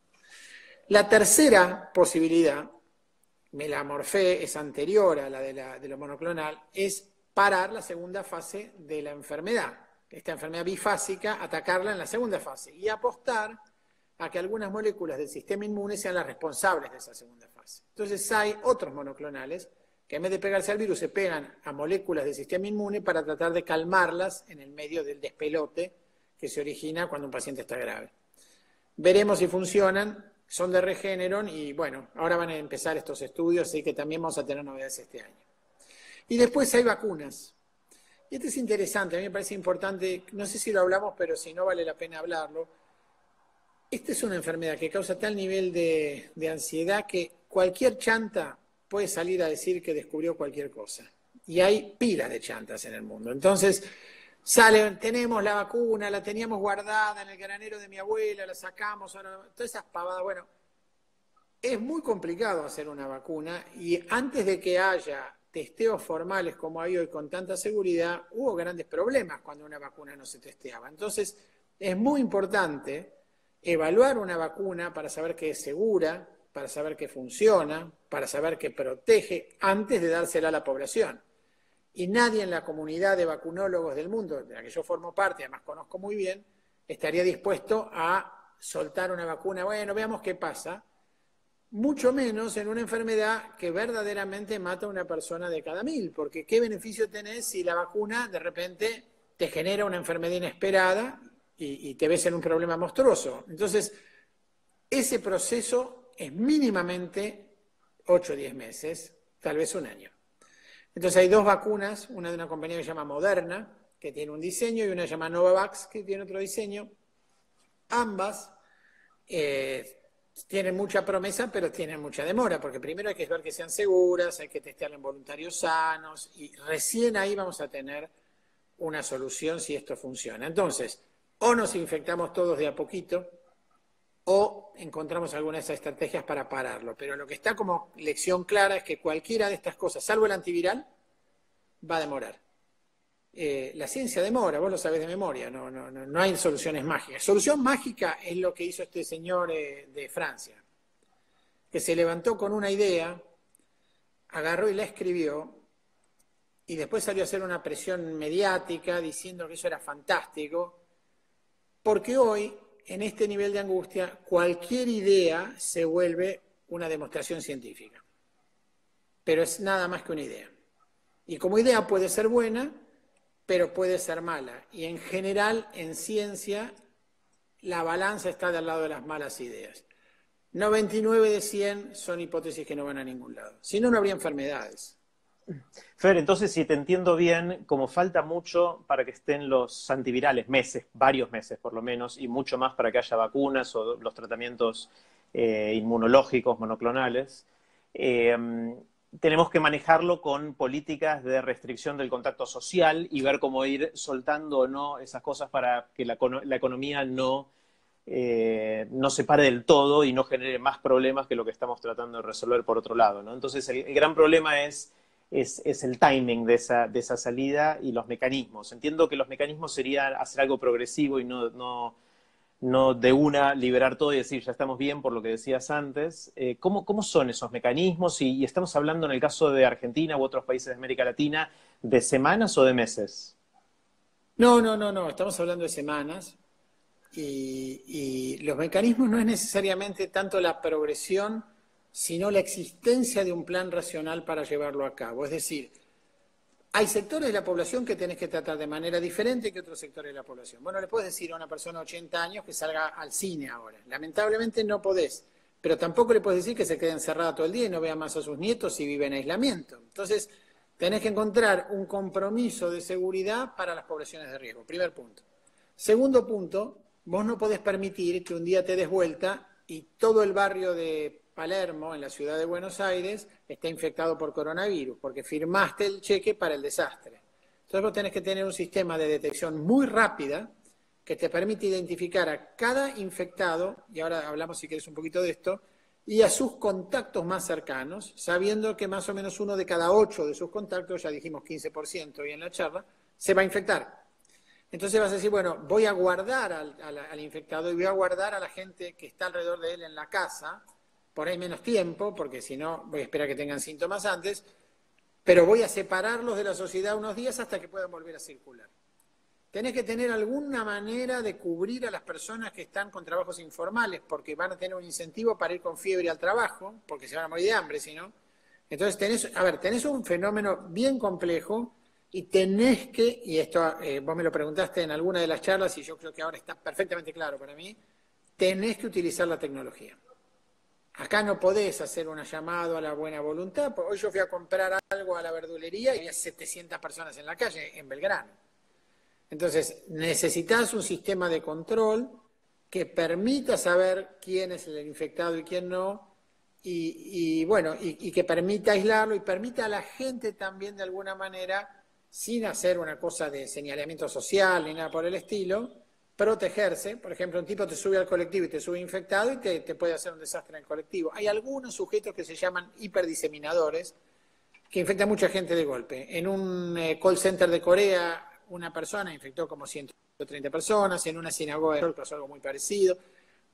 La tercera posibilidad, me la morfé, es anterior a la de lo monoclonal, es parar la segunda fase de la enfermedad. Esta enfermedad bifásica, atacarla en la segunda fase y apostar a que algunas moléculas del sistema inmune sean las responsables de esa segunda fase. Entonces hay otros monoclonales que en vez de pegarse al virus se pegan a moléculas del sistema inmune para tratar de calmarlas en el medio del despelote que se origina cuando un paciente está grave. Veremos si funcionan, son de Regeneron y bueno, ahora van a empezar estos estudios, así que también vamos a tener novedades este año. Y después hay vacunas. Y esto es interesante, a mí me parece importante, no sé si lo hablamos, pero si no vale la pena hablarlo. Esta es una enfermedad que causa tal nivel de ansiedad que cualquier chanta puede salir a decir que descubrió cualquier cosa. Y hay pilas de chantas en el mundo. Entonces, salen, tenemos la vacuna, la teníamos guardada en el granero de mi abuela, la sacamos, ahora, todas esas pavadas. Bueno, es muy complicado hacer una vacuna y antes de que haya testeos formales como hay hoy con tanta seguridad, hubo grandes problemas cuando una vacuna no se testeaba. Entonces, es muy importante evaluar una vacuna para saber que es segura, para saber que funciona, para saber que protege, antes de dársela a la población. Y nadie en la comunidad de vacunólogos del mundo, de la que yo formo parte, además conozco muy bien, estaría dispuesto a soltar una vacuna. Bueno, veamos qué pasa. Mucho menos en una enfermedad que verdaderamente mata a una persona de cada 1000, porque ¿qué beneficio tenés si la vacuna de repente te genera una enfermedad inesperada y te ves en un problema monstruoso? Entonces, ese proceso es mínimamente 8 o 10 meses, tal vez un año. Entonces hay dos vacunas, una de una compañía que se llama Moderna, que tiene un diseño, y una que se llama Novavax, que tiene otro diseño. Ambas tienen mucha promesa, pero tienen mucha demora, porque primero hay que ver que sean seguras, hay que testearla en voluntarios sanos, y recién ahí vamos a tener una solución si esto funciona. Entonces, o nos infectamos todos de a poquito, o encontramos alguna de esas estrategias para pararlo. Pero lo que está como lección clara es que cualquiera de estas cosas, salvo el antiviral, va a demorar. La ciencia demora, vos lo sabés de memoria, no hay soluciones mágicas. Solución mágica es lo que hizo este señor de Francia, que se levantó con una idea, agarró y la escribió, y después salió a hacer una presión mediática diciendo que eso era fantástico, porque hoy, en este nivel de angustia, cualquier idea se vuelve una demostración científica. Pero es nada más que una idea. Y como idea puede ser buena, pero puede ser mala. Y en general, en ciencia, la balanza está del lado de las malas ideas. 99 de 100 son hipótesis que no van a ningún lado. Si no, no habría enfermedades. Fer, entonces, si te entiendo bien, como falta mucho para que estén los antivirales, meses, varios meses por lo menos, y mucho más para que haya vacunas o los tratamientos inmunológicos monoclonales, tenemos que manejarlo con políticas de restricción del contacto social y ver cómo ir soltando o no esas cosas para que la economía no se pare del todo y no genere más problemas que lo que estamos tratando de resolver por otro lado, ¿no? Entonces, el gran problema es el timing de esa salida y los mecanismos. Entiendo que los mecanismos serían hacer algo progresivo y no de una liberar todo y decir, ya estamos bien por lo que decías antes. ¿Cómo son esos mecanismos? Y estamos hablando en el caso de Argentina u otros países de América Latina, ¿de semanas o de meses? No, estamos hablando de semanas. Y los mecanismos no es necesariamente tanto la progresión, sino la existencia de un plan racional para llevarlo a cabo. Es decir, hay sectores de la población que tenés que tratar de manera diferente que otros sectores de la población. Bueno, le puedes decir a una persona de 80 años que salga al cine ahora. Lamentablemente no podés, pero tampoco le puedes decir que se quede encerrada todo el día y no vea más a sus nietos y vive en aislamiento. Entonces, tenés que encontrar un compromiso de seguridad para las poblaciones de riesgo. Primer punto. Segundo punto, vos no podés permitir que un día te des vuelta y todo el barrio de Palermo, en la ciudad de Buenos Aires, está infectado por coronavirus, porque firmaste el cheque para el desastre. Entonces vos tenés que tener un sistema de detección muy rápida que te permite identificar a cada infectado, y ahora hablamos si querés un poquito de esto, y a sus contactos más cercanos, sabiendo que más o menos 1 de cada 8 de sus contactos, ya dijimos 15% hoy en la charla, se va a infectar. Entonces vas a decir, bueno, voy a guardar al infectado y voy a guardar a la gente que está alrededor de él en la casa, por ahí menos tiempo, porque si no voy a esperar que tengan síntomas antes, pero voy a separarlos de la sociedad unos días hasta que puedan volver a circular. Tenés que tener alguna manera de cubrir a las personas que están con trabajos informales, porque van a tener un incentivo para ir con fiebre al trabajo, porque se van a morir de hambre, si no. Entonces tenés un fenómeno bien complejo y tenés que, y esto vos me lo preguntaste en alguna de las charlas y yo creo que ahora está perfectamente claro para mí, tenés que utilizar la tecnología. Acá no podés hacer un llamado a la buena voluntad. Hoy yo fui a comprar algo a la verdulería y había 700 personas en la calle, en Belgrano. Entonces, necesitas un sistema de control que permita saber quién es el infectado y quién no, y que permita aislarlo y permita a la gente también de alguna manera, sin hacer una cosa de señalamiento social ni nada por el estilo, protegerse. Por ejemplo, un tipo te sube al colectivo y te sube infectado y te puede hacer un desastre en el colectivo. Hay algunos sujetos que se llaman hiperdiseminadores que infectan a mucha gente de golpe. En un call center de Corea, una persona infectó como 130 personas, en una sinagoga de pasó algo muy parecido.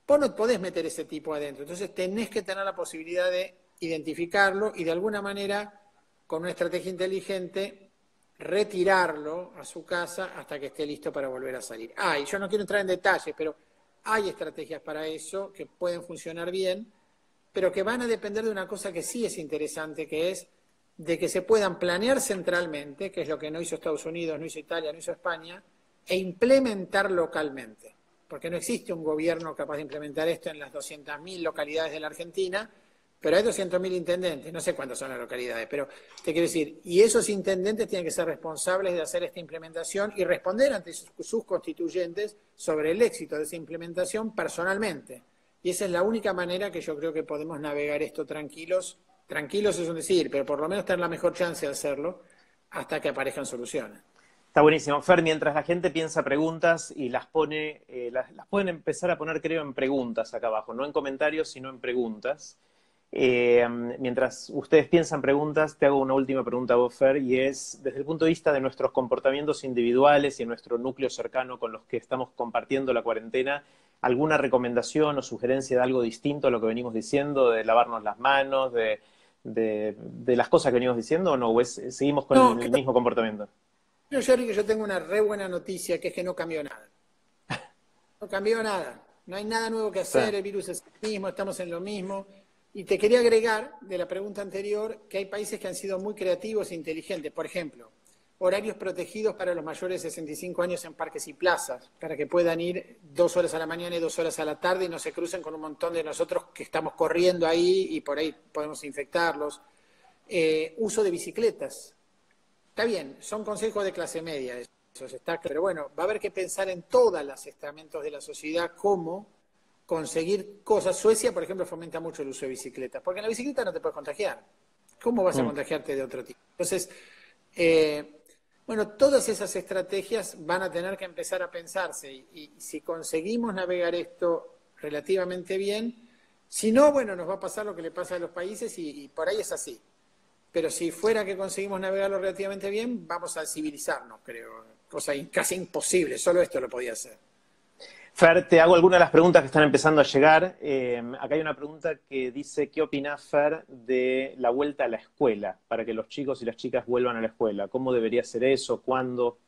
Vos no podés meter ese tipo adentro, entonces tenés que tener la posibilidad de identificarlo y de alguna manera, con una estrategia inteligente, retirarlo a su casa hasta que esté listo para volver a salir. Y yo no quiero entrar en detalles, pero hay estrategias para eso que pueden funcionar bien, pero que van a depender de una cosa que sí es interesante, que es de que se puedan planear centralmente, que es lo que no hizo Estados Unidos, no hizo Italia, no hizo España, e implementar localmente. Porque no existe un gobierno capaz de implementar esto en las 200.000 localidades de la Argentina, pero hay 200.000 intendentes, no sé cuántas son las localidades, pero te quiero decir, y esos intendentes tienen que ser responsables de hacer esta implementación y responder ante sus constituyentes sobre el éxito de esa implementación personalmente. Y esa es la única manera que yo creo que podemos navegar esto tranquilos. Tranquilos es un decir, pero por lo menos tener la mejor chance de hacerlo hasta que aparezcan soluciones. Está buenísimo. Fer, mientras la gente piensa preguntas y las pone, las pueden empezar a poner, creo, en preguntas acá abajo, no en comentarios, sino en preguntas. Mientras ustedes piensan preguntas, te hago una última pregunta a vos, Fer, y es, desde el punto de vista de nuestros comportamientos individuales y nuestro núcleo cercano con los que estamos compartiendo la cuarentena, ¿alguna recomendación o sugerencia de algo distinto a lo que venimos diciendo, de lavarnos las manos, de las cosas que venimos diciendo, o no? ¿O seguimos con el mismo comportamiento? Yo tengo una re buena noticia, que es que no cambió nada. No cambió nada. No hay nada nuevo que hacer, el virus es el mismo, estamos en lo mismo. Y te quería agregar, de la pregunta anterior, que hay países que han sido muy creativos e inteligentes. Por ejemplo, horarios protegidos para los mayores de 65 años en parques y plazas, para que puedan ir 2 horas a la mañana y 2 horas a la tarde y no se crucen con un montón de nosotros que estamos corriendo ahí y por ahí podemos infectarlos. Uso de bicicletas. Está bien, son consejos de clase media, eso está, pero bueno, va a haber que pensar en todos los estamentos de la sociedad cómo conseguir cosas. Suecia, por ejemplo, fomenta mucho el uso de bicicletas, porque en la bicicleta no te puedes contagiar. ¿Cómo vas a contagiarte de otro tipo? Entonces, bueno, todas esas estrategias van a tener que empezar a pensarse y si conseguimos navegar esto relativamente bien, si no, bueno, nos va a pasar lo que le pasa a los países y por ahí es así. Pero si fuera que conseguimos navegarlo relativamente bien, vamos a civilizarnos, creo. Cosa casi imposible, solo esto lo podía hacer. Fer, te hago algunas de las preguntas que están empezando a llegar. Acá hay una pregunta que dice, ¿qué opinás, Fer, de la vuelta a la escuela? Para que los chicos y las chicas vuelvan a la escuela. ¿Cómo debería ser eso? ¿Cuándo?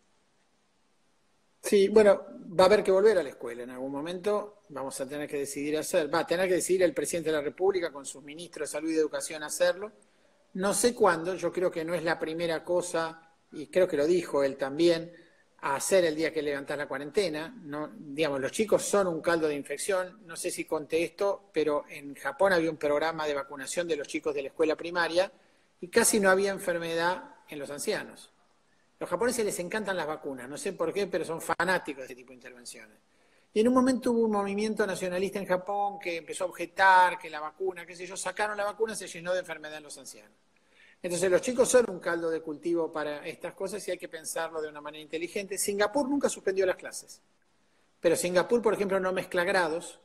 Sí, bueno, va a haber que volver a la escuela en algún momento. Vamos a tener que decidir va a tener que decidir el presidente de la República con sus ministros de Salud y de Educación hacerlo. No sé cuándo, yo creo que no es la primera cosa, y creo que lo dijo él también, a hacer el día que levantás la cuarentena. No, digamos, los chicos son un caldo de infección. No sé si conté esto, pero en Japón había un programa de vacunación de los chicos de la escuela primaria y casi no había enfermedad en los ancianos. Los japoneses les encantan las vacunas, no sé por qué, pero son fanáticos de este tipo de intervenciones. Y en un momento hubo un movimiento nacionalista en Japón que empezó a objetar que la vacuna, qué sé yo, sacaron la vacuna, se llenó de enfermedad en los ancianos. Entonces los chicos son un caldo de cultivo para estas cosas y hay que pensarlo de una manera inteligente. Singapur nunca suspendió las clases, pero Singapur, por ejemplo, no mezcla grados,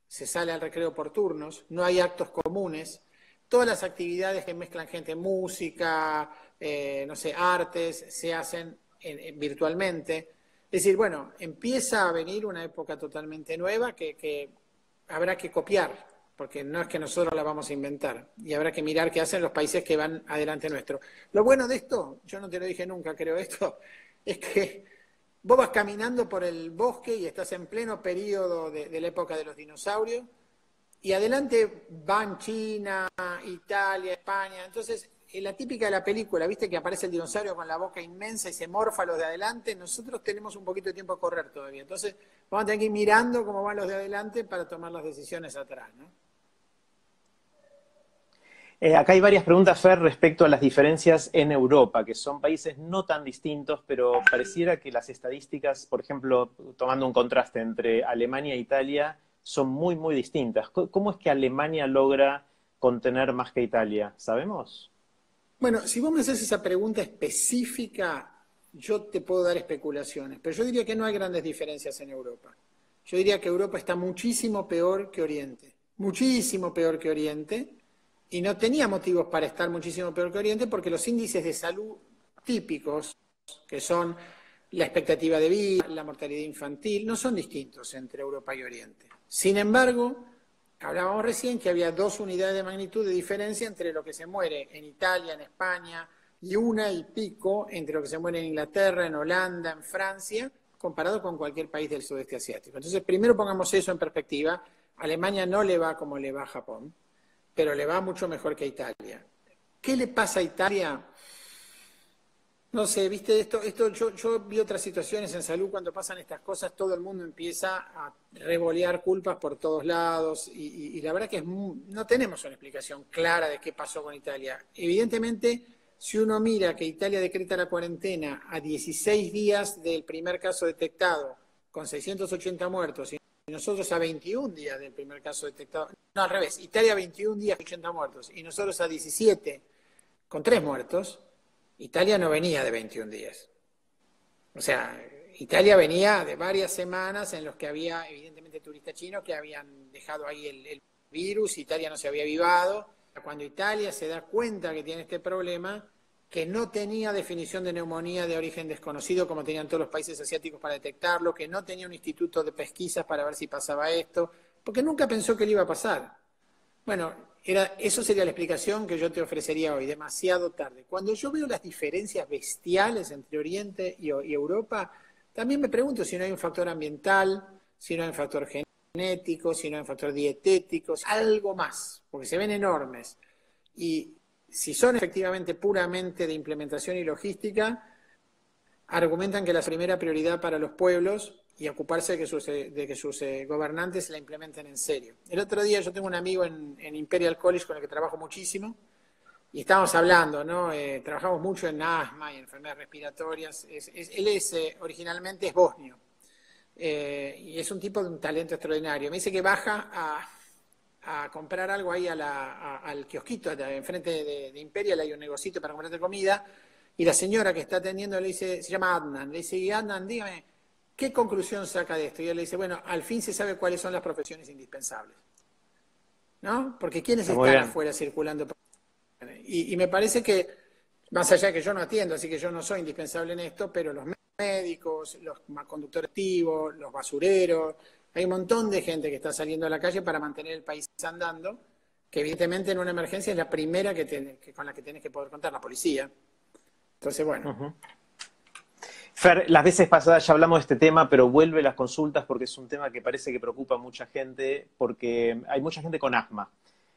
se sale al recreo por turnos, no hay actos comunes, todas las actividades que mezclan gente, música, no sé, artes, se hacen virtualmente. Es decir, bueno, empieza a venir una época totalmente nueva que habrá que copiar, porque no es que nosotros la vamos a inventar, y habrá que mirar qué hacen los países que van adelante nuestro. Lo bueno de esto, yo no te lo dije nunca, creo esto, es que vos vas caminando por el bosque y estás en pleno periodo de la época de los dinosaurios, y adelante van China, Italia, España. Entonces, la típica de la película, viste que aparece el dinosaurio con la boca inmensa y se morfa a los de adelante. Nosotros tenemos un poquito de tiempo a correr todavía. Entonces, vamos a tener que ir mirando cómo van los de adelante para tomar las decisiones atrás, ¿no? Acá hay varias preguntas, Fer, respecto a las diferencias en Europa, que son países no tan distintos, pero pareciera que las estadísticas, por ejemplo, tomando un contraste entre Alemania e Italia, son muy, muy distintas. ¿Cómo es que Alemania logra contener más que Italia? ¿Sabemos? Bueno, si vos me haces esa pregunta específica, yo te puedo dar especulaciones, pero yo diría que no hay grandes diferencias en Europa. Yo diría que Europa está muchísimo peor que Oriente, muchísimo peor que Oriente, y no tenía motivos para estar muchísimo peor que Oriente porque los índices de salud típicos, que son la expectativa de vida, la mortalidad infantil, no son distintos entre Europa y Oriente. Sin embargo, hablábamos recién que había 2 unidades de magnitud de diferencia entre lo que se muere en Italia, en España, y 1 y pico entre lo que se muere en Inglaterra, en Holanda, en Francia, comparado con cualquier país del sudeste asiático. Entonces, primero pongamos eso en perspectiva. A Alemania no le va como le va a Japón, pero le va mucho mejor que a Italia. ¿Qué le pasa a Italia? No sé, viste, yo vi otras situaciones en salud cuando pasan estas cosas, todo el mundo empieza a revolear culpas por todos lados y la verdad que no tenemos una explicación clara de qué pasó con Italia. Evidentemente, si uno mira que Italia decreta la cuarentena a 16 días del primer caso detectado, con 680 muertos, y nosotros a 21 días del primer caso detectado, no, al revés, Italia a 21 días, 80 muertos, y nosotros a 17 con 3 muertos, Italia no venía de 21 días. O sea, Italia venía de varias semanas en los que había, evidentemente, turistas chinos que habían dejado ahí el virus, Italia no se había avivado. Cuando Italia se da cuenta que tiene este problema, que no tenía definición de neumonía de origen desconocido, como tenían todos los países asiáticos para detectarlo, que no tenía un instituto de pesquisas para ver si pasaba esto, porque nunca pensó que le iba a pasar. Bueno, eso sería la explicación que yo te ofrecería hoy, demasiado tarde. Cuando yo veo las diferencias bestiales entre Oriente y Europa, también me pregunto si no hay un factor ambiental, si no hay un factor genético, si no hay un factor dietético, algo más, porque se ven enormes. Y si son efectivamente puramente de implementación y logística, argumentan que la primera prioridad para los pueblos y ocuparse de que sus gobernantes la implementen en serio. El otro día yo tengo un amigo en Imperial College con el que trabajo muchísimo y estábamos hablando, ¿no? Trabajamos mucho en asma y enfermedades respiratorias. Él originalmente es bosnio y es un tipo de un talento extraordinario. Me dice que baja a comprar algo ahí al kiosquito, enfrente de Imperial hay un negocito para comprarte comida y la señora que está atendiendo le dice, se llama Adnan, le dice, y Adnan, dígame, ¿qué conclusión saca de esto? Y él le dice, bueno, al fin se sabe cuáles son las profesiones indispensables, ¿no? Porque ¿quiénes están afuera circulando? Y me parece que, más allá de que yo no atiendo, así que yo no soy indispensable en esto, pero los médicos, los conductores activos, los basureros, hay un montón de gente que está saliendo a la calle para mantener el país andando, que evidentemente en una emergencia es la primera con la que tenés que poder contar, la policía. Entonces, bueno. Fer, las veces pasadas ya hablamos de este tema, pero vuelve las consultas porque es un tema que parece que preocupa a mucha gente, porque hay mucha gente con asma.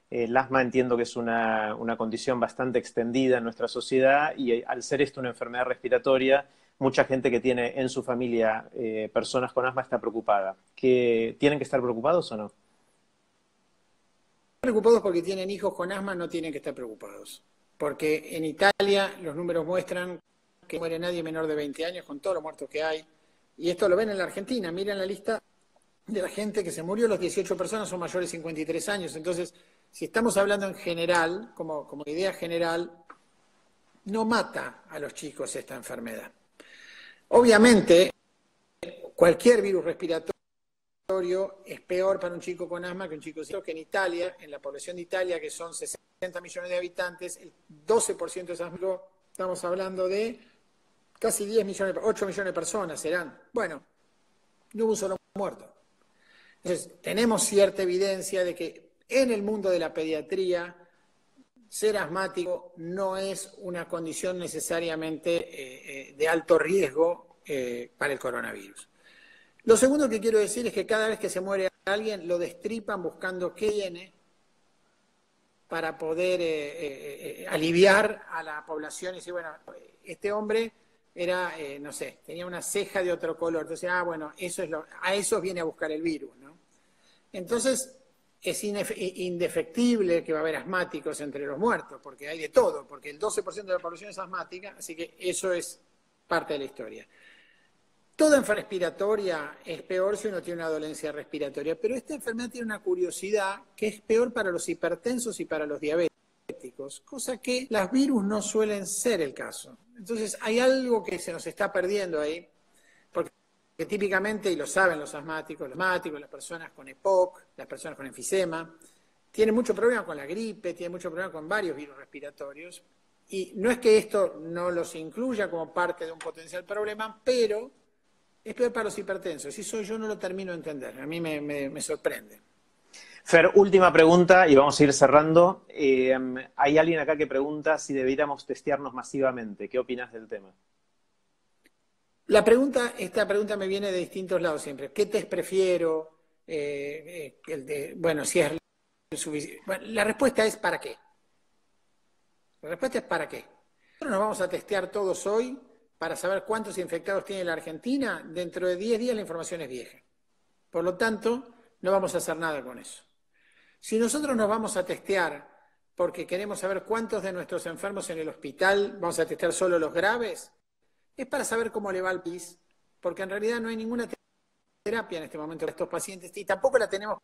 El asma entiendo que es una condición bastante extendida en nuestra sociedad y al ser esto una enfermedad respiratoria, mucha gente que tiene en su familia personas con asma está preocupada. ¿Tienen que estar preocupados o no? Preocupados porque tienen hijos con asma, no tienen que estar preocupados. Porque en Italia los números muestran que no muere nadie menor de 20 años con todos los muertos que hay. Y esto lo ven en la Argentina. Miren la lista de la gente que se murió, los 18 personas son mayores de 53 años. Entonces, si estamos hablando en general, como idea general, no mata a los chicos esta enfermedad. Obviamente, cualquier virus respiratorio es peor para un chico con asma que un chico sin asma. Que en Italia, en la población de Italia, que son 60 millones de habitantes, el 12% es asmático. Estamos hablando de casi 10 millones, 8 millones de personas serán. Bueno, no hubo un solo muerto. Entonces, tenemos cierta evidencia de que en el mundo de la pediatría, ser asmático no es una condición necesariamente de alto riesgo para el coronavirus. Lo segundo que quiero decir es que cada vez que se muere alguien, lo destripan buscando qué viene para poder aliviar a la población y decir, bueno, este hombre era, no sé, tenía una ceja de otro color. Entonces, bueno, a eso viene a buscar el virus, ¿no? Entonces, es indefectible que va a haber asmáticos entre los muertos, porque hay de todo, porque el 12% de la población es asmática, así que eso es parte de la historia. Toda enfermedad respiratoria es peor si uno tiene una dolencia respiratoria, pero esta enfermedad tiene una curiosidad que es peor para los hipertensos y para los diabéticos, cosa que las virus no suelen ser el caso. Entonces hay algo que se nos está perdiendo ahí, porque típicamente, y lo saben los asmáticos, las personas con EPOC, las personas con enfisema, tienen mucho problema con la gripe, tienen mucho problema con varios virus respiratorios, y no es que esto no los incluya como parte de un potencial problema, pero es peor para los hipertensos. Eso yo no lo termino de entender. A mí me sorprende. Fer, última pregunta y vamos a ir cerrando. Hay alguien acá que pregunta si deberíamos testearnos masivamente. ¿Qué opinas del tema? Esta pregunta me viene de distintos lados siempre. ¿Qué test prefiero? Bueno, si es suficiente. Bueno, la respuesta es ¿para qué? La respuesta es ¿para qué? Nosotros nos vamos a testear todos hoy para saber cuántos infectados tiene la Argentina. Dentro de 10 días la información es vieja. Por lo tanto, no vamos a hacer nada con eso. Si nosotros nos vamos a testear porque queremos saber cuántos de nuestros enfermos en el hospital, vamos a testear solo los graves, es para saber cómo le va al país, porque en realidad no hay ninguna terapia en este momento para estos pacientes y tampoco la tenemos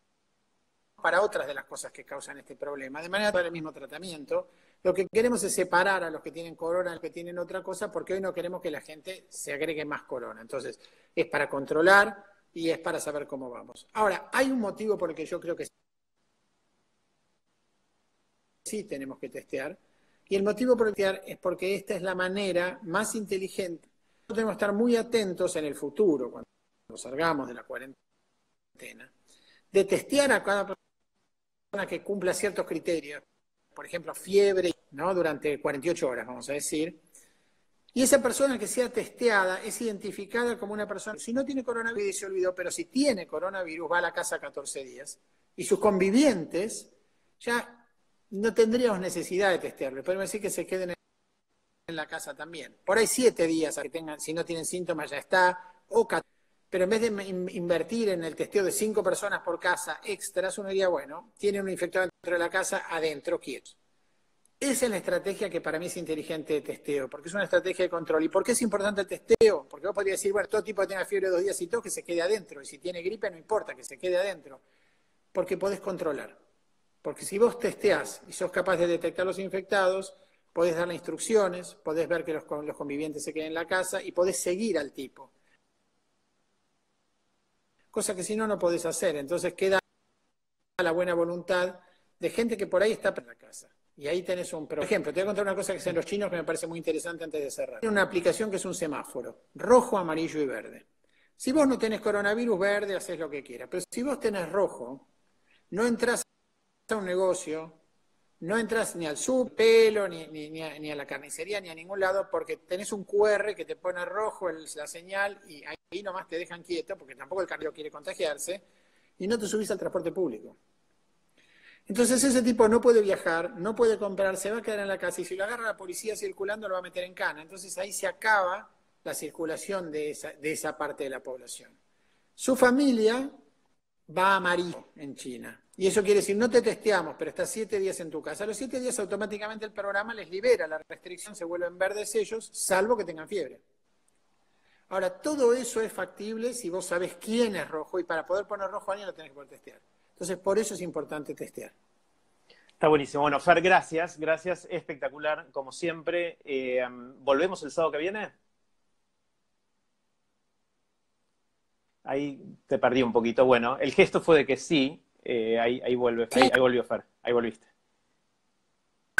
para otras de las cosas que causan este problema. De manera para el mismo tratamiento, lo que queremos es separar a los que tienen corona, a los que tienen otra cosa, porque hoy no queremos que la gente se agregue más corona. Entonces, es para controlar y es para saber cómo vamos. Ahora, hay un motivo por el que yo creo que sí tenemos que testear, y el motivo por el que testear es porque esta es la manera más inteligente. Nosotros tenemos que estar muy atentos en el futuro, cuando salgamos de la cuarentena, de testear a cada persona que cumpla ciertos criterios, por ejemplo, fiebre, ¿no? Durante 48 horas, vamos a decir, y esa persona que sea testeada es identificada como una persona, si no tiene coronavirus se olvidó, pero si tiene coronavirus va a la casa 14 días, y sus convivientes ya no tendríamos necesidad de testearlo, podemos decir que se queden en la casa también. Por ahí 7 días, a que tengan, si no tienen síntomas ya está, o 14. Pero en vez de invertir en el testeo de 5 personas por casa extras, uno diría, bueno, tienen un infectado dentro de la casa, adentro, quietos. Esa es la estrategia que para mí es inteligente de testeo, porque es una estrategia de control. ¿Y por qué es importante el testeo? Porque vos podrías decir, bueno, todo tipo que tenga fiebre 2 días y todo, que se quede adentro. Y si tiene gripe, no importa, que se quede adentro. Porque podés controlar. Porque si vos testeás y sos capaz de detectar los infectados, podés darle instrucciones, podés ver que los convivientes se queden en la casa y podés seguir al tipo. Cosa que si no, no podés hacer. Entonces queda la buena voluntad de gente que por ahí está en la casa. Y ahí tenés un problema. Por ejemplo, te voy a contar una cosa que hacen los chinos que me parece muy interesante antes de cerrar. Tiene una aplicación que es un semáforo, rojo, amarillo y verde. Si vos no tenés coronavirus verde, haces lo que quieras. Pero si vos tenés rojo, no entrás a un negocio, no entras ni al subpelo, ni a la carnicería, ni a ningún lado, porque tenés un QR que te pone rojo la señal y ahí nomás te dejan quieto, porque tampoco el carnero quiere contagiarse, y no te subís al transporte público. Entonces ese tipo no puede viajar, no puede comprar, se va a quedar en la casa, y si lo agarra la policía circulando lo va a meter en cana. Entonces ahí se acaba la circulación de esa parte de la población. Su familia va a amarillo en China. Y eso quiere decir, no te testeamos, pero estás 7 días en tu casa. A los 7 días automáticamente el programa les libera la restricción, se vuelven verdes ellos, salvo que tengan fiebre. Ahora, todo eso es factible si vos sabés quién es rojo, y para poder poner rojo a alguien lo tenés que poder testear. Entonces, por eso es importante testear. Está buenísimo. Bueno, Fer, gracias. Gracias. Espectacular, como siempre. ¿Volvemos el sábado que viene? Ahí te perdí un poquito. Bueno, el gesto fue de que sí. Ahí vuelve. Sí, Ahí volvió Fer. Ahí volviste.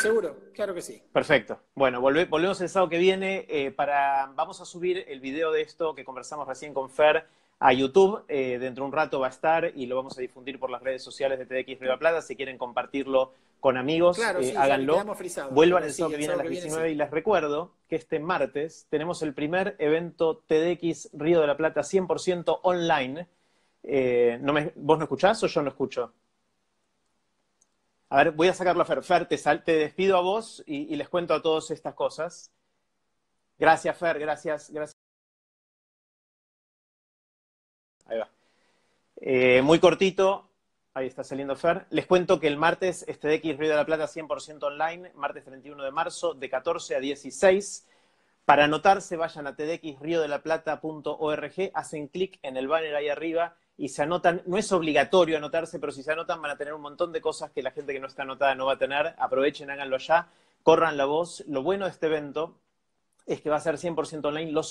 seguro, claro que sí. Perfecto. Bueno, volvemos el sábado que viene. Vamos a subir el video de esto que conversamos recién con Fer a YouTube. Dentro de un rato va a estar y lo vamos a difundir por las redes sociales de TEDx Río de la Plata. Si quieren compartirlo con amigos, Claro, sí, ya háganlo. quedamos frisados. Vuelvan Pero el sí, sábado que el viene a sábado las que viene 19 sí. y les recuerdo que este martes tenemos el primer evento TEDx Río de la Plata 100% online. ¿Vos no escuchás o yo no escucho? A ver, voy a sacarlo a Fer. Fer, te despido a vos y les cuento a todos estas cosas. Gracias, Fer, gracias. Ahí va. Muy cortito, ahí está saliendo Fer. Les cuento que el martes es TEDx Río de la Plata 100% online, martes 31 de marzo, de 14 a 16. Para anotarse, vayan a tedxriodelplata.org, hacen clic en el banner ahí arriba y se anotan. No es obligatorio anotarse, pero si se anotan van a tener un montón de cosas que la gente que no está anotada no va a tener. Aprovechen, háganlo ya, corran la voz. Lo bueno de este evento es que va a ser 100% online. Los